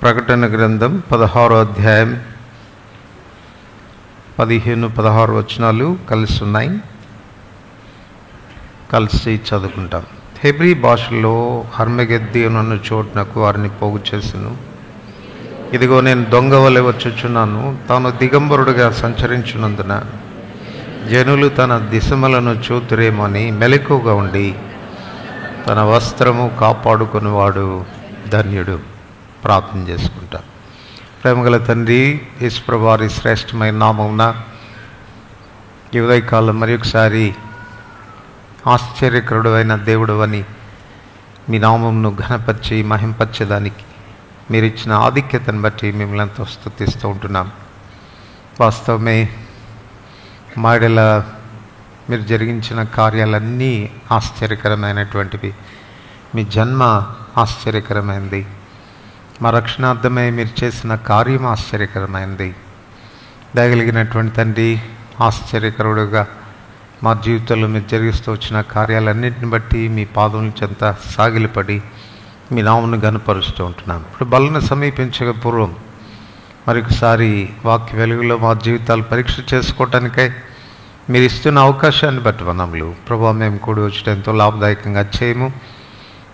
ప్రకటన గ్రంథం 16వ అధ్యాయం 15-16 వచనాలు కలిసి ఉన్నాయి. కలిసి చదువుకుంటాం. హెబ్రీ భాషలో హర్మగెద్దీయును అన్న చోటునకు వారిని పోగు చేసెను. ఇదిగో నేను దొంగ వలె వచ్చుచున్నాను. తాను దిగంబరుడుగా సంచరించున్నందున జనులు తన దిశమలను చూతురేమని మెలకుగా ఉండి తన వస్త్రము కాపాడుకునేవాడు ధన్యుడు. ప్రార్థన చేసుకుంటాం. ప్రేమగల తండ్రి, యేసుప్రభువు వారి శ్రేష్టమైన నామమున ఈ ఉదయకాలం మరి ఒకసారి ఆశ్చర్యకరుడు అయిన దేవుడు అని మీ నామమును ఘనపరిచి మహింపరచడానికి మీరు ఇచ్చిన ఆధిక్యతను బట్టి మిమ్మల్ని ఎంతో స్తుతిస్తూ ఉంటున్నాం. వాస్తవమే మాడల మీరు జరిగించిన కార్యాలన్నీ ఆశ్చర్యకరమైనటువంటివి. మీ జన్మ ఆశ్చర్యకరమైనది. మా రక్షణార్థమై మీరు చేసిన కార్యం ఆశ్చర్యకరమైనది. దయగలిగినటువంటి తండ్రి, ఆశ్చర్యకరుడుగా మా జీవితంలో మీరు జరిగిస్తూ వచ్చిన కార్యాలన్నింటిని బట్టి మీ పాదముల చెంత సాగిలపడి మీ నామమును గనపరుస్తూ ఉంటున్నాం. ఇప్పుడు బలను సమీపించక పూర్వం మరొకసారి వాక్య వెలుగులో మా జీవితాలు పరీక్ష చేసుకోవటానికై మీరు ఇస్తున్న అవకాశాన్ని బట్టి వందములు ప్రభువా. మేము కూడి వచ్చి ఎంతో లాభదాయకంగా చేయము.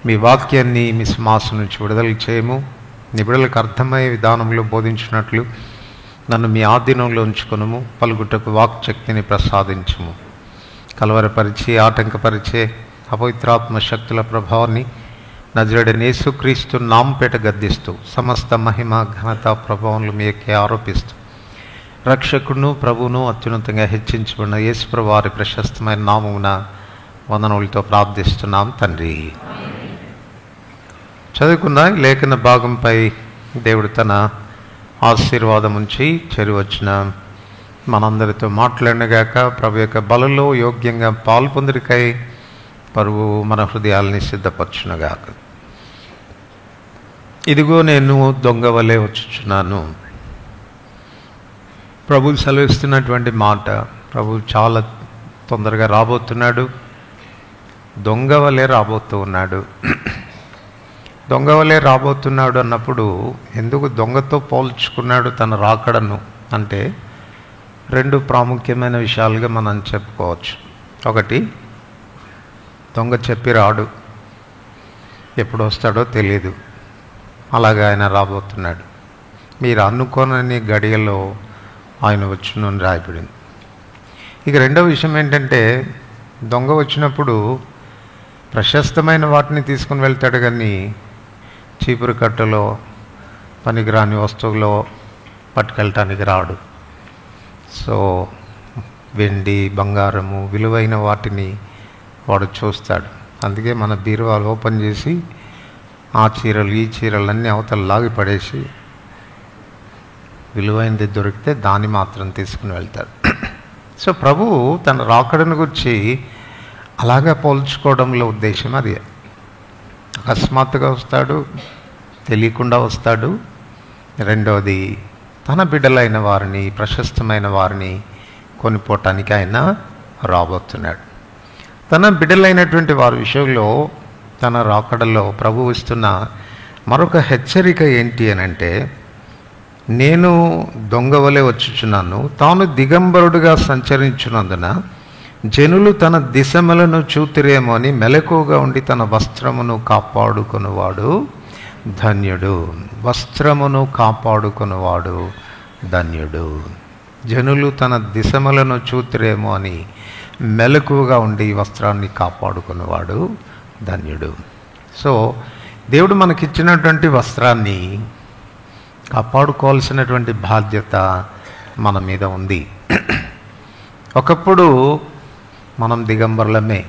మీ వాక్యాన్ని మీ సింహాసనం నుంచి విడుదల చేయము. నీ బిడ్డలకు అర్థమయ్యే విధానంలో బోధించినట్లు నన్ను మీ ఆధీనంలో ఉంచుకొనుము. పలుగుటకు వాక్శక్తిని ప్రసాదించుము. కలవరపరిచి ఆటంకపరిచే అపవిత్రాత్మ శక్తుల ప్రభావాన్ని నజరేయుడైన యేసుక్రీస్తు నామపేట గద్దిస్తూ సమస్త మహిమ ఘనత ప్రభావంలో మీకే ఆరోపిస్తూ రక్షకుడును ప్రభువును అత్యున్నతంగా హెచ్చించబడిన యేసుప్రభువు వారి ప్రశస్తమైన నామమున వందనములతో ప్రార్థిస్తున్నాం తండ్రి. చదువుకున్న లేఖన భాగంపై దేవుడు తన ఆశీర్వాదం ఉంచి చేరువచ్చిన మనందరితో మాట్లాడినగాక. ప్రభు యొక్క బలలో యోగ్యంగా పాల్పొందికై పరువు మన హృదయాలని సిద్ధపరచునగాక. ఇదిగో నేను దొంగ వలె వచ్చుచున్నాను. ప్రభు సెలవిస్తున్నటువంటి మాట. ప్రభు చాలా తొందరగా రాబోతున్నాడు. దొంగ వలె రాబోతూ ఉన్నాడు. దొంగ వలె రాబోతున్నాడు అన్నప్పుడు ఎందుకు దొంగతో పోల్చుకున్నాడు తన రాకడను అంటే రెండు ప్రాముఖ్యమైన విషయాలుగా మనం చెప్పుకోవచ్చు. ఒకటి, దొంగ చెప్పి రాడు, ఎప్పుడు వస్తాడో తెలియదు, అలాగా ఆయన రాబోతున్నాడు. మీరు అనుకోనని గడియలో ఆయన వచ్చునని రాయబడింది. ఇక రెండవ విషయం ఏంటంటే, దొంగ వచ్చినప్పుడు ప్రశస్తమైన వాటిని తీసుకుని వెళ్తాడు, కానీ చీపురు కట్టలో పనికిరాని వస్తువులో పట్టుకెళ్ళటానికి రాడు. సో వెండి బంగారము విలువైన వాటిని వాడు చూస్తాడు. అందుకే మన బీరువాలు ఓపెన్ చేసి ఆ చీరలు ఈ చీరలు అన్నీ అవతల లాగి పడేసి విలువైనది దొరికితే దాన్ని మాత్రం తీసుకుని వెళ్తాడు. సో ప్రభువు తన రాకడను గురించి అలాగా పోల్చుకోవడంలో ఉద్దేశం అది. అకస్మాత్తుగా వస్తాడు, తెలియకుండా వస్తాడు. రెండవది, తన బిడ్డలైన వారిని ప్రశస్తమైన వారిని కొనిపోవటానికి ఆయన రాబోతున్నాడు. తన బిడ్డలైనటువంటి వారి విషయంలో తన రాకడలో ప్రభువు ఇస్తున్న మరొక హెచ్చరిక ఏంటి అని అంటే, నేను దొంగ వలె వచ్చుచున్నాను. తాను దిగంబరుడుగా సంచరించున్నందున జనులు తన దిశమలను చూతురేమో అని మెలకుగా ఉండి తన వస్త్రమును కాపాడుకునేవాడు ధన్యుడు. వస్త్రమును కాపాడుకునేవాడు ధన్యుడు. జనులు తన దిశమలను చూతురేమో అని మెలకుగా ఉండి వస్త్రాన్ని కాపాడుకునేవాడు ధన్యుడు. సో దేవుడు మనకిచ్చినటువంటి వస్త్రాన్ని కాపాడుకోవాల్సినటువంటి బాధ్యత మన మీద ఉంది. ఒకప్పుడు మనం దిగంబరులమే.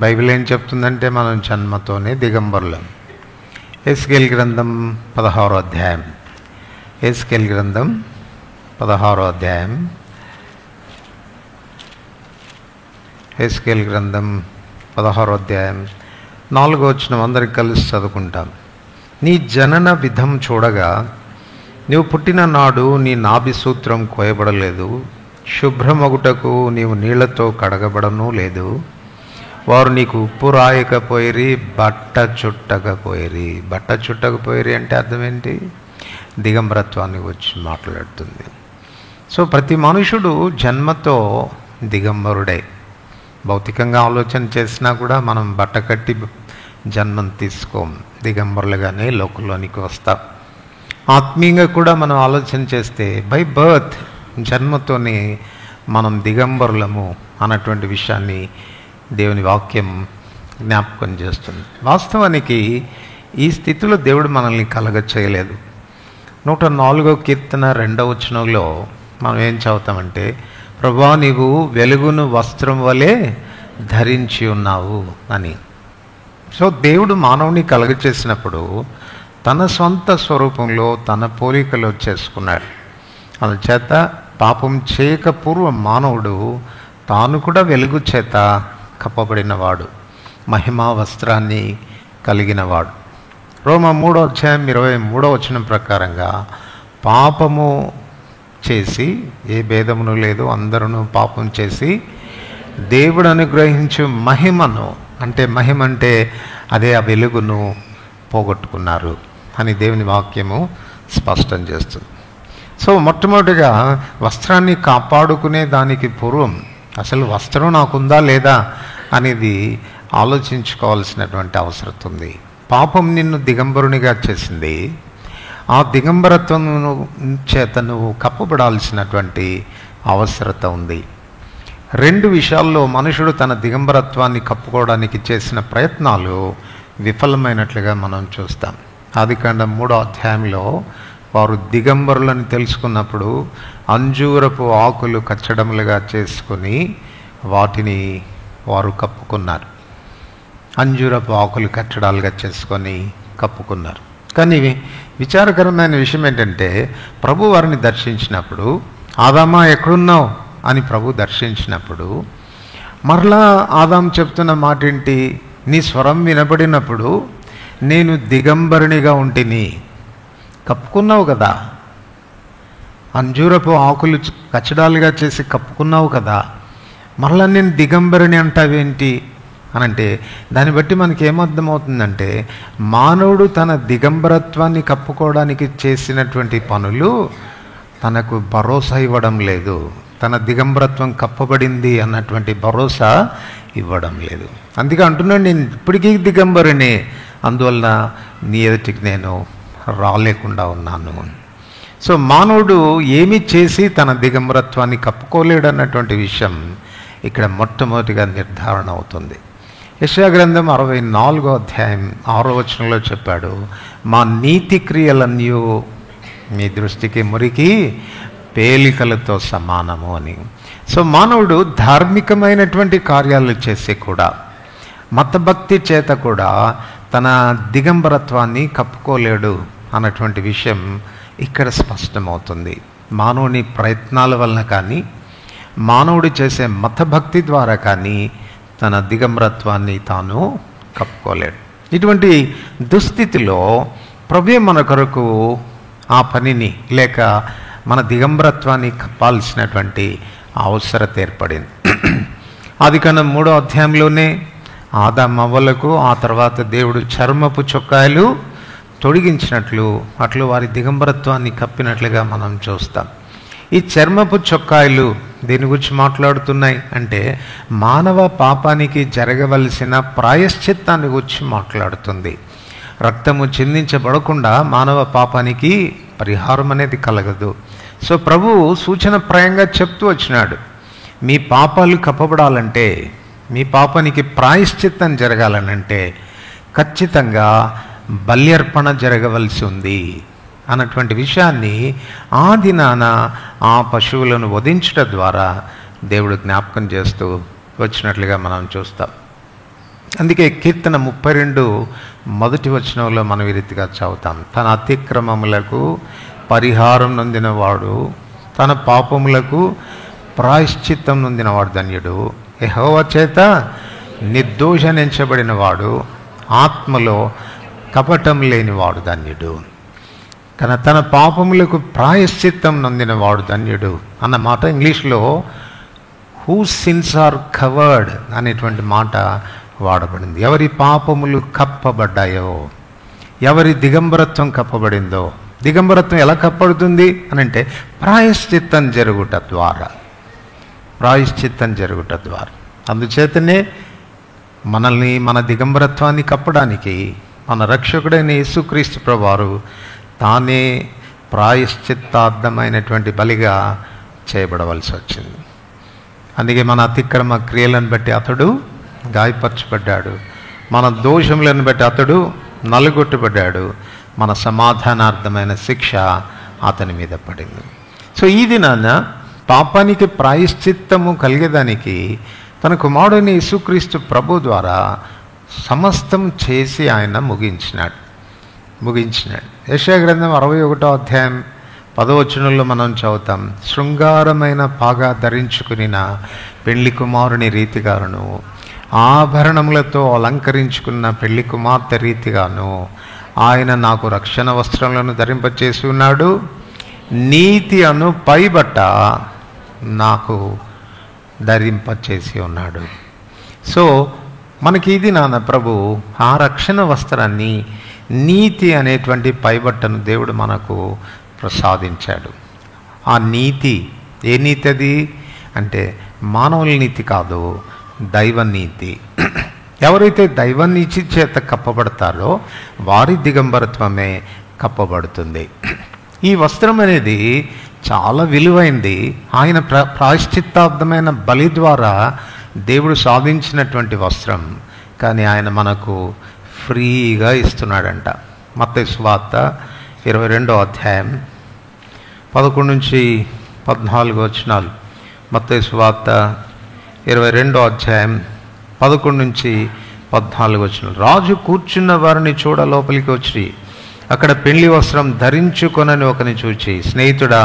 బైబిల్ ఏం చెప్తుందంటే మనం జన్మతోనే దిగంబరులం. ఎస్కేల్ గ్రంథం 16వ అధ్యాయం. ఎస్కేల్ గ్రంథం 16వ అధ్యాయం. ఎస్కేల్ గ్రంథం 16వ అధ్యాయం 4వ వచనం అందరికి కలిసి చదువుకుంటాం. నీ జనన విధం చూడగా నీవు పుట్టిన నాడు నీ నాభి సూత్రం కోయబడలేదు. శుభ్రమగుటకు నీవు నీళ్లతో కడగబడను లేదు. వారు నీకు ఉప్పు రాయకపోయిరి, బట్ట చుట్టకపోయిరి. బట్ట చుట్టకపోయిరి అంటే అర్థం ఏంటి? దిగంబరత్వాన్ని వచ్చి మాట్లాడుతుంది. సో ప్రతి మనుషుడు జన్మతో దిగంబరుడే. భౌతికంగా ఆలోచన చేసినా కూడా మనం బట్ట కట్టి జన్మం తీసుకోం, దిగంబరులుగానే లోకంలోనికి వస్తాం. ఆత్మీయంగా కూడా మనం ఆలోచన చేస్తే బై బర్త్, జన్మతోనే మనం దిగంబరులము అన్నటువంటి విషయాన్ని దేవుని వాక్యం జ్ఞాపకం చేస్తుంది. వాస్తవానికి ఈ స్థితిలో దేవుడు మనల్ని కలగ చేయలేదు. 104వ కీర్తన 2వ వచనంలో మనం ఏం చదువుతామంటే, ప్రభువా నీవు వెలుగును వస్త్రం వలె ధరించి ఉన్నావు అని. సో దేవుడు మానవుని కలగ చేసినప్పుడు తన సొంత స్వరూపంలో తన పోలికలో చేసుకున్నాడు. అందుచేత పాపం చేయక పూర్వం మానవుడు తాను కూడా వెలుగు చేత కప్పబడినవాడు, మహిమా వస్త్రాన్ని కలిగినవాడు. రోమా 3:23 వచనం ప్రకారంగా పాపము చేసి, ఏ భేదమును లేదు, అందరూ పాపం చేసి దేవుడు అనుగ్రహించు మహిమను, అంటే మహిమ అంటే అదే ఆ వెలుగును పోగొట్టుకున్నారు అని దేవుని వాక్యము స్పష్టం చేస్తుంది. సో మొట్టమొదటిగా వస్త్రాన్ని కాపాడుకునే దానికి పూర్వం అసలు వస్త్రం నాకుందా లేదా అనేది ఆలోచించుకోవాల్సినటువంటి అవసరం ఉంది. పాపం నిన్ను దిగంబరునిగా చేసింది. ఆ దిగంబరత్వం చేత నువ్వు కప్పబడాల్సినటువంటి అవసరత ఉంది. 2 విషయాల్లో మనుషుడు తన దిగంబరత్వాన్ని కప్పుకోవడానికి చేసిన ప్రయత్నాలు విఫలమైనట్లుగా మనం చూస్తాం. ఆదికాండం 3వ అధ్యాయంలో వారు దిగంబరులను తెలుసుకున్నప్పుడు అంజూరపు ఆకులు కచ్చడములుగా చేసుకొని వాటిని వారు కప్పుకున్నారు. అంజూరపు ఆకులు కట్టడాలుగా చేసుకొని కప్పుకున్నారు. కానీ విచారకరమైన విషయం ఏంటంటే, ప్రభు వారిని దర్శించినప్పుడు, ఆదామా ఎక్కడున్నావు అని ప్రభు దర్శించినప్పుడు మరలా ఆదాం చెప్తున్న మాట ఏంటి? నీ స్వరం వినబడినప్పుడు నేను దిగంబరునిగా ఉంటిని. కప్పుకున్నావు కదా, అంజూరపు ఆకులు కచ్చడాలుగా చేసి కప్పుకున్నావు కదా, మరలా నేను దిగంబరుని అంటావేంటి అనంటే, దాన్ని బట్టి మనకి ఏమర్థమవుతుందంటే, మానవుడు తన దిగంబరత్వాన్ని కప్పుకోవడానికి చేసినటువంటి పనులు తనకు భరోసా ఇవ్వడం లేదు. తన దిగంబరత్వం కప్పబడింది అన్నటువంటి భరోసా ఇవ్వడం లేదు. అందుకే అంటున్నాడు, నేను ఇప్పటికీ దిగంబరుని, అందువల్ల నీ ఎదుటికి నేను రాలేకుండా ఉన్నాను. సో మానవుడు ఏమి చేసి తన దిగంబరత్వాన్ని కప్పుకోలేడు అన్నటువంటి విషయం ఇక్కడ మొట్టమొదటిగా నిర్ధారణ అవుతుంది. యెషయా గ్రంథం 64వ అధ్యాయం 6వ వచనంలో చెప్పాడు, మా నీతి క్రియలన్నీ మీ దృష్టికి మురికి పేలికలతో సమానము అని. సో మానవుడు ధార్మికమైనటువంటి కార్యాలు చేసి కూడా, మతభక్తి చేత కూడా తన దిగంబరత్వాన్ని కప్పుకోలేడు అన్నటువంటి విషయం ఇక్కడ స్పష్టమవుతుంది. మానవుని ప్రయత్నాల వలన కానీ, మానవుడు చేసే మతభక్తి ద్వారా కానీ తన దిగంబరత్వాన్ని తాను కప్పుకోలేడు. ఇటువంటి దుస్థితిలో ప్రభువే మన కొరకు ఆ పనిని, లేక మన దిగంబరత్వాన్ని కప్పాల్సినటువంటి అవసరత ఏర్పడింది. ఆదికాండం 3వ అధ్యాయంలోనే ఆదాము అవ్వలకు ఆ తర్వాత దేవుడు చర్మపు చొక్కాయలు తొడిగించినట్లు అట్లు వారి దిగంబరత్వాన్ని కప్పినట్లుగా మనం చూస్తాం. ఈ చర్మపు చొక్కాయలు దేని గురించి మాట్లాడుతున్నాయి అంటే, మానవ పాపానికి జరగవలసిన ప్రాయశ్చిత్తాన్ని గురించి మాట్లాడుతుంది. రక్తము చిందించబడకుండా మానవ పాపానికి పరిహారం అనేది కలగదు. సో ప్రభువు సూచనప్రాయంగా చెప్తూ వచ్చినాడు, మీ పాపాలు కప్పబడాలంటే, మీ పాపానికి ప్రాయశ్చిత్తం జరగాలనంటే ఖచ్చితంగా బల్యర్పణ జరగవలసి ఉంది అన్నటువంటి విషయాన్ని ఆ దినాన ఆ పశువులను వధించడం ద్వారా దేవుడు జ్ఞాపకం చేస్తూ వచ్చినట్లుగా మనం చూస్తాం. అందుకే కీర్తన 32 మొదటి వచనంలో మనం ఈ రీతిగా చదువుతాం, తన అతిక్రమములకు పరిహారం నొందినవాడు, తన పాపములకు ప్రాయశ్చిత్తం నొందినవాడు ధన్యుడు. యెహోవా చేత నిర్దోషించబడినవాడు, ఆత్మలో కపటం లేనివాడు ధన్యుడు. కానీ తన పాపములకు ప్రాయశ్చిత్తం నొందినవాడు ధన్యుడు అన్న మాట ఇంగ్లీష్లో హూ సిన్స్ ఆర్ కవర్డ్ అనేటువంటి మాట వాడబడింది. ఎవరి పాపములు కప్పబడ్డాయో, ఎవరి దిగంబరత్వం కప్పబడిందో. దిగంబరత్వం ఎలా కప్పబడుతుంది అని అంటే ప్రాయశ్చిత్తం జరుగుట ద్వారా. ప్రాయశ్చిత్తం జరుగుట ద్వారా. అందుచేతనే మనల్ని, మన దిగంబరత్వాన్ని కప్పడానికి మన రక్షకుడైన యేసుక్రీస్తు ప్రభువారు తానే ప్రాయశ్చిత్తార్థమైనటువంటి బలిగా చేయబడవలసి వచ్చింది. అందుకే మన అతిక్రమ క్రియలను బట్టి అతడు గాయపరచబడ్డాడు, మన దోషములను బట్టి అతడు నలుగొట్టబడ్డాడు, మన సమాధానార్థమైన శిక్ష అతని మీద పడింది. సో ఈ దినాన పాపానికి ప్రాయశ్చిత్తము కలిగేదానికి తన కుమారుడైన యేసుక్రీస్తు ప్రభు ద్వారా సమస్తం చేసి ఆయన ముగించినాడు. యెషయా గ్రంథం 61వ అధ్యాయం 10వ వచనంలో మనం చదువుతాం, శృంగారమైన పాగా ధరించుకునిన పెళ్లి కుమారుని రీతిగాను, ఆభరణములతో అలంకరించుకున్న పెళ్లి కుమార్తె రీతిగాను ఆయన నాకు రక్షణ వస్త్రములను ధరింపచేసి ఉన్నాడు, నీతి అను పైబట్ట నాకు ధరింపచేసి ఉన్నాడు. సో మనకి ఇది నాన్న ప్రభు ఆ రక్షణ వస్త్రాన్ని, నీతి అనేటువంటి పైబట్టను దేవుడు మనకు ప్రసాదించాడు. ఆ నీతి ఏ నీతి అది అంటే మానవుల నీతి కాదు, దైవ నీతి. ఎవరైతే దైవ నీతి చేత కప్పబడతారో వారి దిగంబరత్వమే కప్పబడుతుంది. ఈ వస్త్రం అనేది చాలా విలువైంది. ఆయన ప్రాయశ్చిత్తార్థమైన బలి ద్వారా దేవుడు సాధించినటువంటి వస్త్రం. కానీ ఆయన మనకు ఫ్రీగా ఇస్తున్నాడంట. మత్తయి సువార్త 22వ అధ్యాయం 11 నుంచి 14 వచనాలు. మత్తయి సువార్త 22వ అధ్యాయం 11 నుంచి 14 వచనాలు. రాజు కూర్చున్న వారిని చూడ లోపలికి వచ్చి అక్కడ పెళ్లి వస్త్రం ధరించుకొనని ఒకని చూచి, స్నేహితుడా,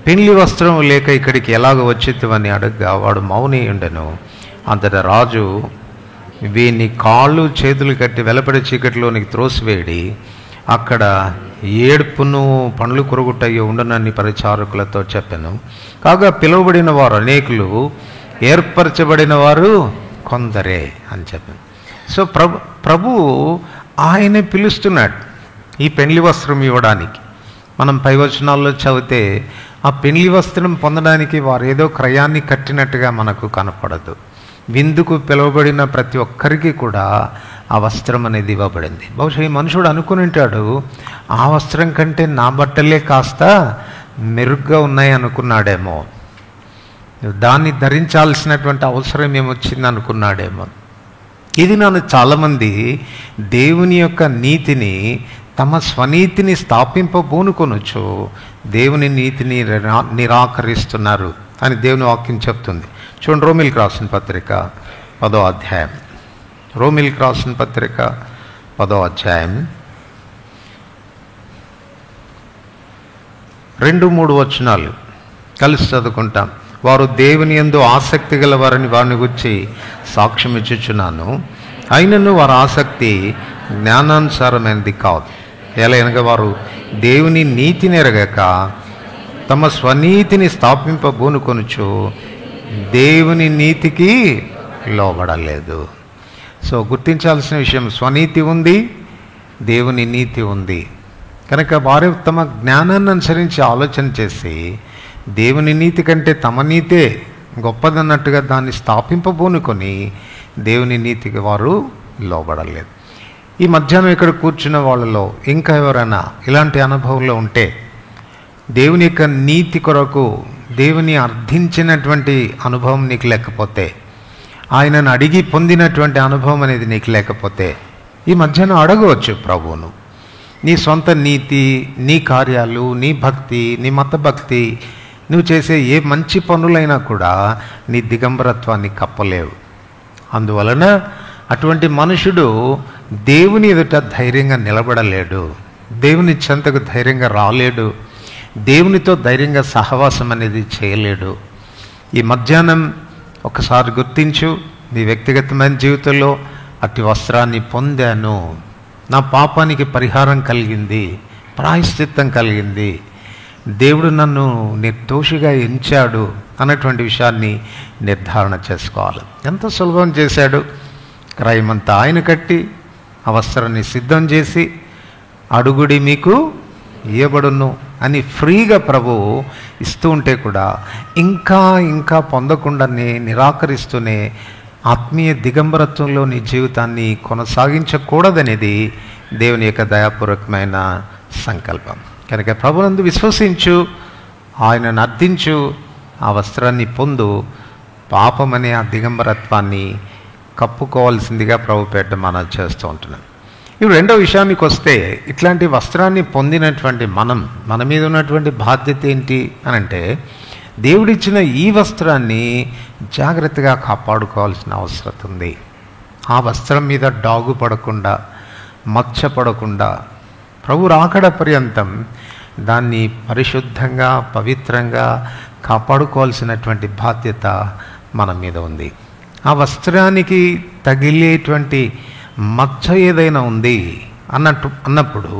పెళ్లి వస్త్రం లేక ఇక్కడికి ఎలాగ వచ్చితివని అడగగా వాడు మౌని ఉండెను. అంతటా రాజు వీని కాళ్ళు చేతులు కట్టి వెలపడి చీకటిలోనికి త్రోసివేడి అక్కడ ఏడుపును పండ్లు కొరుగుటయ్యి ఉండనని పరిచారకులతో చెప్పాను. కాగా పిలువబడిన వారు అనేకులు, ఏర్పరచబడిన వారు కొందరే అని చెప్పాను. సో ప్రభు ఆయనే పిలుస్తున్నాడు ఈ పెళ్లి వస్త్రం ఇవ్వడానికి. మనం పై వచనాల్లో చదివితే ఆ పెళ్లి వస్త్రం పొందడానికి వారు ఏదో క్రయాన్ని కట్టినట్టుగా మనకు కనపడదు. విందుకు పిలువబడిన ప్రతి ఒక్కరికి కూడా ఆ వస్త్రం అనేది ఇవ్వబడింది. బహుశా ఈ మనుషుడు అనుకుని ఉంటాడు, ఆ వస్త్రం కంటే నా బట్టలే కాస్త మెరుగ్గా ఉన్నాయి అనుకున్నాడేమో, దాన్ని ధరించాల్సినటువంటి అవసరం ఏమొచ్చింది అనుకున్నాడేమో. ఇది నన్ను చాలామంది దేవుని యొక్క నీతిని, తమ స్వనీతిని స్థాపింపబూనుకొనొచ్చు దేవుని నీతిని నిరాకరిస్తున్నారు అని దేవుని వాక్యం చెప్తుంది. చూడండి, రోమిల్కి రాసిన పత్రిక 10వ అధ్యాయం. రోమిల్కి రాసిన పత్రిక 10వ అధ్యాయం 2-3 వచనాలు కలిసి చదువుకుంటాం. వారు దేవుని యందు ఆసక్తి గల వారిని వారిని గురించి సాక్ష్యం ఇచ్చుచున్నాను, అయినను వారి ఆసక్తి జ్ఞానానుసారమైనది కాదు. ఎలా అనగా వారు దేవుని నీతిని ఎరగక తమ స్వనీతిని స్థాపింపబూనుకొనుచు దేవుని నీతికి లోబడలేదు. సో గుర్తించాల్సిన విషయం, స్వనీతి ఉంది, దేవుని నీతి ఉంది. కనుక వారు తమ జ్ఞానాన్ని అనుసరించి ఆలోచన చేసి దేవుని నీతి కంటే తమ నీతే గొప్పదన్నట్టుగా దాన్ని స్థాపింపబూనుకొని దేవుని నీతికి వారు లోబడలేదు. ఈ మధ్యాహ్నం ఇక్కడ కూర్చున్న వాళ్ళలో ఇంకా ఎవరైనా ఇలాంటి అనుభవంలో ఉంటే, దేవుని యొక్క నీతి కొరకు దేవుని అర్థించినటువంటి అనుభవం నీకు లేకపోతే, ఆయనను అడిగి పొందినటువంటి అనుభవం అనేది నీకు లేకపోతే, ఈ మధ్యాహ్నం అడగవచ్చు ప్రభువును. నీ సొంత నీతి, నీ కార్యాలు, నీ భక్తి, నీ మత భక్తి, నువ్వు చేసే ఏ మంచి పనులైనా కూడా నీ దిగంబరత్వాన్ని కప్పలేవు. అందువలన అటువంటి మనుషుడు దేవుని ఎదుట ధైర్యంగా నిలబడలేడు, దేవుని చెంతకు ధైర్యంగా రాలేడు, దేవునితో ధైర్యంగా సహవాసం అనేది చేయలేడు. ఈ మధ్యాహ్నం ఒకసారి గుర్తించు, నీ వ్యక్తిగతమైన జీవితంలో అట్టి వస్త్రాన్ని పొందాను, నా పాపానికి పరిహారం కలిగింది, ప్రాయశ్చిత్తం కలిగింది, దేవుడు నన్ను నిర్దోషిగా ఎంచాడు అన్నటువంటి విషయాన్ని నిర్ధారణ చేసుకోవాలి. ఎంత సులభం చేశాడు. క్రయమంతా ఆయన కట్టి ఆ వస్త్రాన్ని సిద్ధం చేసి అడుగుడి మీకు ఇయ్యబడును అని ఫ్రీగా ప్రభువు ఇస్తూ ఉంటే కూడా ఇంకా ఇంకా పొందకుండానే నిరాకరిస్తూనే ఆత్మీయ దిగంబరత్వంలో నీ జీవితాన్ని కొనసాగించకూడదనేది దేవుని యొక్క దయాపూర్వకమైన సంకల్పం. కనుక ప్రభునందు విశ్వసించు, ఆయనను అర్థించు, ఆ వస్త్రాన్ని పొందు, పాపమనే ఆ దిగంబరత్వాన్ని కప్పుకోవాల్సిందిగా ప్రభుపేట మనం చేస్తూ ఉంటున్నాం. ఇప్పుడు రెండో విషయానికి వస్తే, ఇట్లాంటి వస్త్రాన్ని పొందినటువంటి మన మీద ఉన్నటువంటి బాధ్యత ఏంటి అని అంటే, దేవుడిచ్చిన ఈ వస్త్రాన్ని జాగ్రత్తగా కాపాడుకోవాల్సిన అవసరం ఉంది. ఆ వస్త్రం మీద డాగు పడకుండా, మచ్చ పడకుండా, ప్రభు రాకడ పర్యంతం దాన్ని పరిశుద్ధంగా పవిత్రంగా కాపాడుకోవాల్సినటువంటి బాధ్యత మన మీద ఉంది. ఆ వస్త్రానికి తగిలేటువంటి మచ్చ ఏదైనా ఉంది అన్నప్పుడు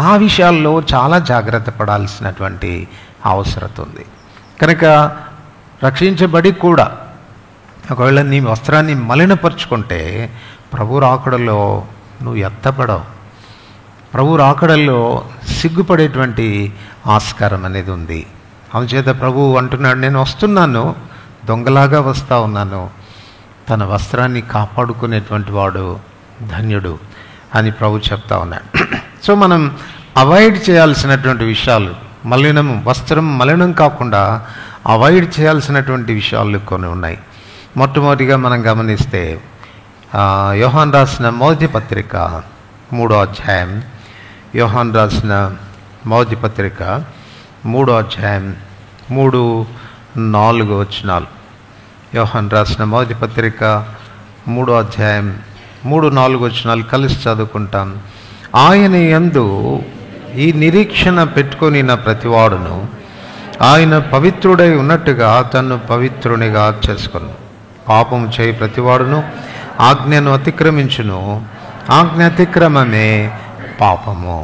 ఆ విషయాల్లో చాలా జాగ్రత్త పడాల్సినటువంటి అవసరం ఉంది. కనుక రక్షించబడి కూడా ఒకవేళ నీ వస్త్రాన్ని మలినపరుచుకుంటే ప్రభు రాకడలో నువ్వు ఎత్తపడవు. ప్రభు రాకడల్లో సిగ్గుపడేటువంటి ఆస్కారం అనేది ఉంది. అందుచేత ప్రభు అంటున్నాడు, నేను వస్తున్నాను, దొంగలాగా వస్తూ ఉన్నాను, తన వస్త్రాన్ని కాపాడుకునేటువంటి వాడు ధన్యుడు అని ప్రభు చెప్తా ఉన్నాడు. సో మనం అవాయిడ్ చేయాల్సినటువంటి విషయాలు, వస్త్రం మలినం కాకుండా అవాయిడ్ చేయాల్సినటువంటి విషయాలు కొన్ని ఉన్నాయి. మొట్టమొదటిగా మనం గమనిస్తే యోహాన్ రాసిన మొదటి పత్రిక 3వ అధ్యాయం, యోహాన్ రాసిన మొదటి పత్రిక 3వ అధ్యాయం 3-4 వచనాలు. యోహాన్ రాసిన మొదటి పత్రిక 3వ అధ్యాయం 3-4 వచనాలు కలిసి చదువుకుంటాం. ఆయన యందు ఈ నిరీక్షణ పెట్టుకొని ప్రతివాడును ఆయన పవిత్రుడై ఉన్నట్టుగా తన్ను పవిత్రునిగా చేసుకొను. పాపము చేయి ప్రతివాడును ఆజ్ఞను అతిక్రమించును, ఆజ్ఞ అతిక్రమమే పాపము.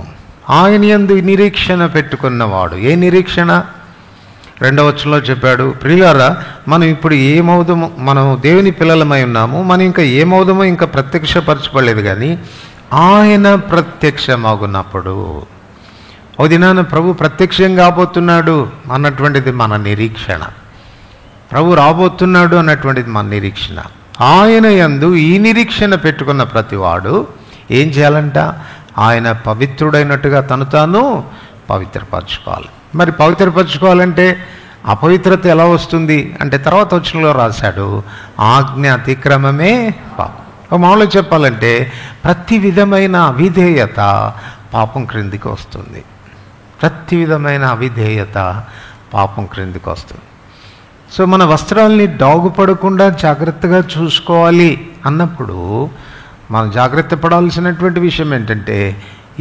ఆయన యందు ఈ నిరీక్షణ పెట్టుకున్నవాడు. ఏ నిరీక్షణ? 2వ వచనంలో చెప్పాడు, ప్రియులారా మనం ఇప్పుడు ఏమవుదామో, మనం దేవుని పిల్లలమై ఉన్నాము, మనం ఇంకా ఏమవుదామో ఇంకా ప్రత్యక్షపరచబడలేదు, కానీ ఆయన ప్రత్యక్షమగున్నప్పుడు ఓ దినాన ప్రభు ప్రత్యక్షం కాబోతున్నాడు అన్నటువంటిది మన నిరీక్షణ. ప్రభు రాబోతున్నాడు అన్నటువంటిది మన నిరీక్షణ. ఆయన యందు ఈ నిరీక్షణ పెట్టుకున్న ప్రతివాడు ఏం చేయాలంట? ఆయన పవిత్రుడైనట్టుగా తాను పవిత్రపరచుకోవాలి. మరి పవిత్రపరచుకోవాలంటే అపవిత్రత ఎలా వస్తుంది అంటే తర్వాత వచనంలో రాశాడు, ఆజ్ఞ అతిక్రమమే పాపం. మామూలుగా చెప్పాలంటే ప్రతి విధమైన అవిధేయత పాపం క్రిందికి వస్తుంది. ప్రతి విధమైన అవిధేయత పాపం క్రిందికి వస్తుంది. సో మన వస్త్రాల్ని డాగుపడకుండా జాగ్రత్తగా చూసుకోవాలి అన్నప్పుడు మనం జాగ్రత్త పడాల్సినటువంటి విషయం ఏంటంటే,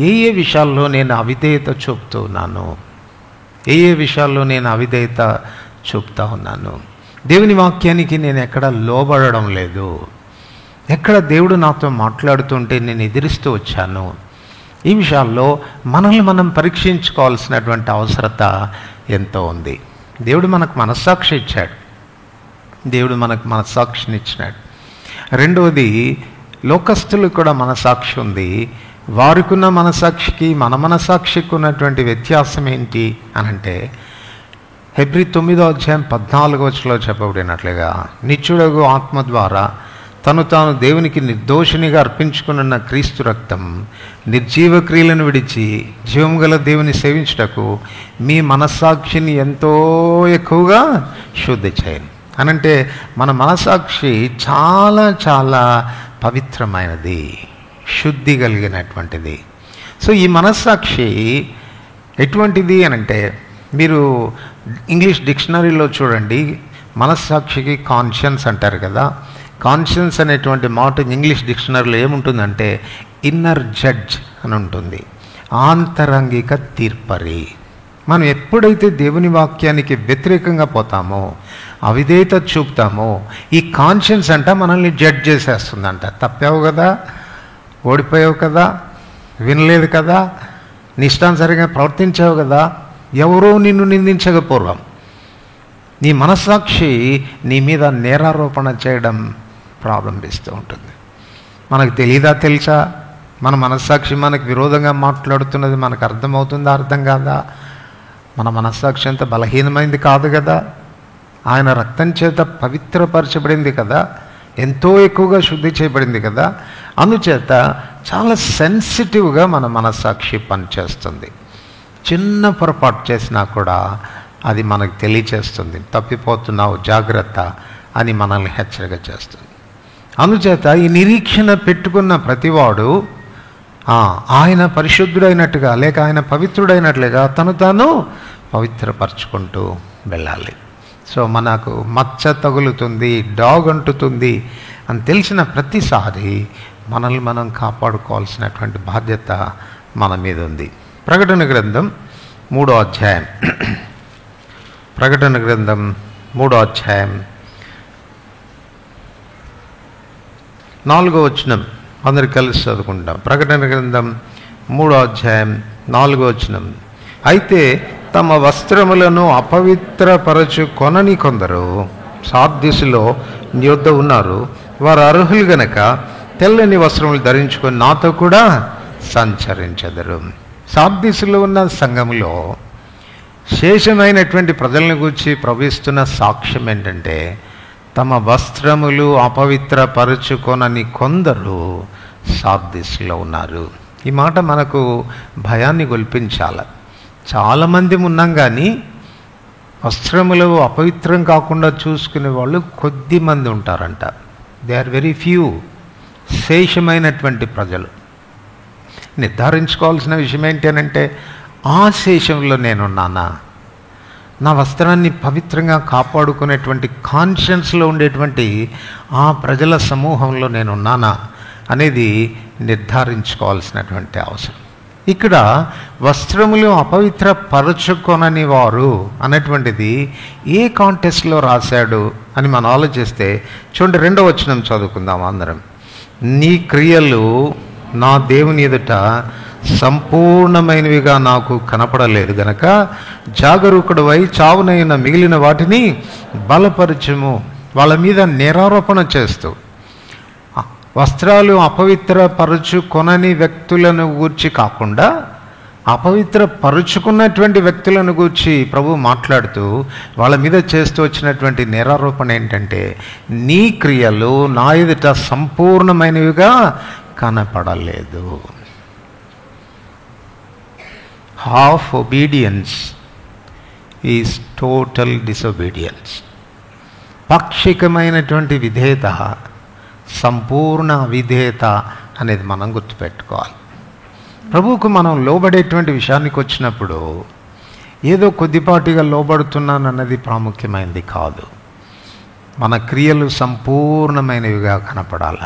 ఏ విషయాల్లో నేను అవిధేయత చూపుతూ ఉన్నాను, ఏ విషయాల్లో నేను అవిధేయత చూపుతా ఉన్నాను, దేవుని వాక్యానికి నేను ఎక్కడ లోబడడం లేదు, ఎక్కడ దేవుడు నాతో మాట్లాడుతుంటే నేను ఎదిరిస్తూ వచ్చాను. ఈ విషయాల్లో మనల్ని మనం పరీక్షించుకోవాల్సినటువంటి అవసరత ఎంతో ఉంది. దేవుడు మనకు మనస్సాక్షి ఇచ్చాడు, దేవుడు మనకు మనస్సాక్షిని ఇచ్చినాడు. రెండవది, లోకస్తులకు కూడా మనసాక్షి ఉంది. వారికున్న మనసాక్షికి మన మనసాక్షికి ఉన్నటువంటి వ్యత్యాసం ఏంటి అనంటే, హెబ్రీ 9వ అధ్యాయం 14వ వచనంలో చెప్పబడినట్లుగా, నిత్యుడగు ఆత్మ ద్వారా తాను దేవునికి నిర్దోషినిగా అర్పించుకున్న క్రీస్తు రక్తం నిర్జీవ క్రియలను విడిచి జీవం గల దేవుని సేవించుటకు మీ మనస్సాక్షిని ఎంతో ఎక్కువగా శుద్ధి చేయండి అనంటే, మన మనస్సాక్షి చాలా చాలా పవిత్రమైనది, శుద్ధి కలిగినటువంటిది. సో ఈ మనస్సాక్షి ఎటువంటిది అనంటే, మీరు ఇంగ్లీష్ డిక్షనరీలో చూడండి, మనస్సాక్షికి కాన్షియన్స్ అంటారు కదా. కాన్షియన్స్ అనేటువంటి మాట ఇంగ్లీష్ డిక్షనరీలో ఏముంటుందంటే ఇన్నర్ జడ్జ్ అని ఉంటుంది, ఆంతరంగిక తీర్పరి. మనం ఎప్పుడైతే దేవుని వాక్యానికి వ్యతిరేకంగా పోతామో, అవిధేయత చూపుతామో, ఈ కాన్షియన్స్ అంట మనల్ని జడ్జ్ చేసేస్తుందంట. తప్పావు కదా, ఓడిపోయావు కదా, వినలేదు కదా, నిష్టానుసారంగా ప్రవర్తించావు కదా, ఎవరో నిన్ను నిందించకపోవడం, నీ మనస్సాక్షి నీ మీద నేరారోపణ చేయడం ప్రారంభిస్తూ ఉంటుంది. మనకు తెలీదా తెలుసా? మన మనస్సాక్షి మనకు విరోధంగా మాట్లాడుతున్నది మనకు అర్థమవుతుందా, అర్థం కాదా? మన మనస్సాక్షి అంత బలహీనమైంది కాదు కదా, ఆయన రక్తం చేత పవిత్రపరచబడింది కదా, ఎంతో ఎక్కువగా శుద్ధి చేయబడింది కదా. అందుచేత చాలా సెన్సిటివ్గా మన మనస్సాక్షి పనిచేస్తుంది. చిన్న పొరపాటు చేసినా కూడా అది మనకు తెలియచేస్తుంది, తప్పిపోతున్నావు జాగ్రత్త అని మనల్ని హెచ్చరిక చేస్తుంది. అందుచేత ఈ నిరీక్షణ పెట్టుకున్న ప్రతివాడు ఆయన పరిశుద్ధుడైనట్టుగా లేక ఆయన పవిత్రుడైనట్లుగా తను తాను పవిత్రపరచుకుంటూ వెళ్ళాలి. సో మనకు మచ్చ తగులుతుంది, డాగ్ అంటుతుంది అని తెలిసిన ప్రతిసారి మనల్ని మనం కాపాడుకోవాల్సినటువంటి బాధ్యత మన మీద ఉంది. ప్రకటన గ్రంథం 3వ అధ్యాయం, ప్రకటన గ్రంథం 3వ అధ్యాయం 4వ వచనం అందరు కలిసి చదువుకుంటాం. ప్రకటన గ్రంథం 3వ అధ్యాయం 4వ వచనం. అయితే తమ వస్త్రములను అపవిత్రపరచుకొనని కొందరు సార్దీసులో యొద్ద ఉన్నారు. వారు అర్హులు గనక తెల్లని వస్త్రములు ధరించుకొని నాతో కూడా సంచరించెదరు. సార్దీసులో ఉన్న సంఘములో శేషమైనటువంటి ప్రజలను గురించి ప్రవహిస్తున్న సాక్ష్యం ఏంటంటే, తమ వస్త్రములు అపవిత్రపరచుకొనని కొందరు సార్దీసులో ఉన్నారు. ఈ మాట మనకు భయాన్ని గొల్పించాలి. చాలామంది ఉన్నాం కానీ వస్త్రములు అపవిత్రం కాకుండా చూసుకునే వాళ్ళు కొద్ది మంది ఉంటారంట. They are very few. శేషమైనటువంటి ప్రజలు నిర్ధారించుకోవాల్సిన విషయం ఏంటంటే, ఆ శేషంలో నేనున్నానా, నా వస్త్రాన్ని పవిత్రంగా కాపాడుకునేటువంటి కాన్షియన్స్లో ఉండేటువంటి ఆ ప్రజల సమూహంలో నేనున్నానా అనేది నిర్ధారించుకోవాల్సినటువంటి అవసరం. ఇక్కడ వస్త్రములు అపవిత్రపరచుకొనని వారు అనేటువంటిది ఏ కాంటెక్స్ట్లో రాశాడు అని మనం ఆలోచిస్తే చూడండి, 2వ వచనం చదువుకుందాం అందరం. నీ క్రియలు నా దేవుని ఎదుట సంపూర్ణమైనవిగా నాకు కనపడలేదు గనక జాగరూకుడవై చావునైన మిగిలిన వాటిని బలపరచుము. వాళ్ళ మీద నేరారోపణ చేస్తూ వస్త్రాలు అపవిత్రపరచుకొనని వ్యక్తులను గూర్చి కాకుండా అపవిత్రపరుచుకున్నటువంటి వ్యక్తులను గూర్చి ప్రభు మాట్లాడుతూ వాళ్ళ మీద చేస్తూ వచ్చినటువంటి నేరారోపణ ఏంటంటే, నీ క్రియలు నా ఎదుట సంపూర్ణమైనవిగా కనపడలేదు. Half obedience is total disobedience. పాక్షికమైనటువంటి విధేయత సంపూర్ణ అవిధేయత అనేది మనం గుర్తుపెట్టుకోవాలి. ప్రభువుకు మనం లోబడేటువంటి విషయానికి వచ్చినప్పుడు ఏదో కొద్దిపాటిగా లోబడుతున్నాను అన్నది ప్రాముఖ్యమైనది కాదు. మన క్రియలు సంపూర్ణమైనవిగా కనపడాల,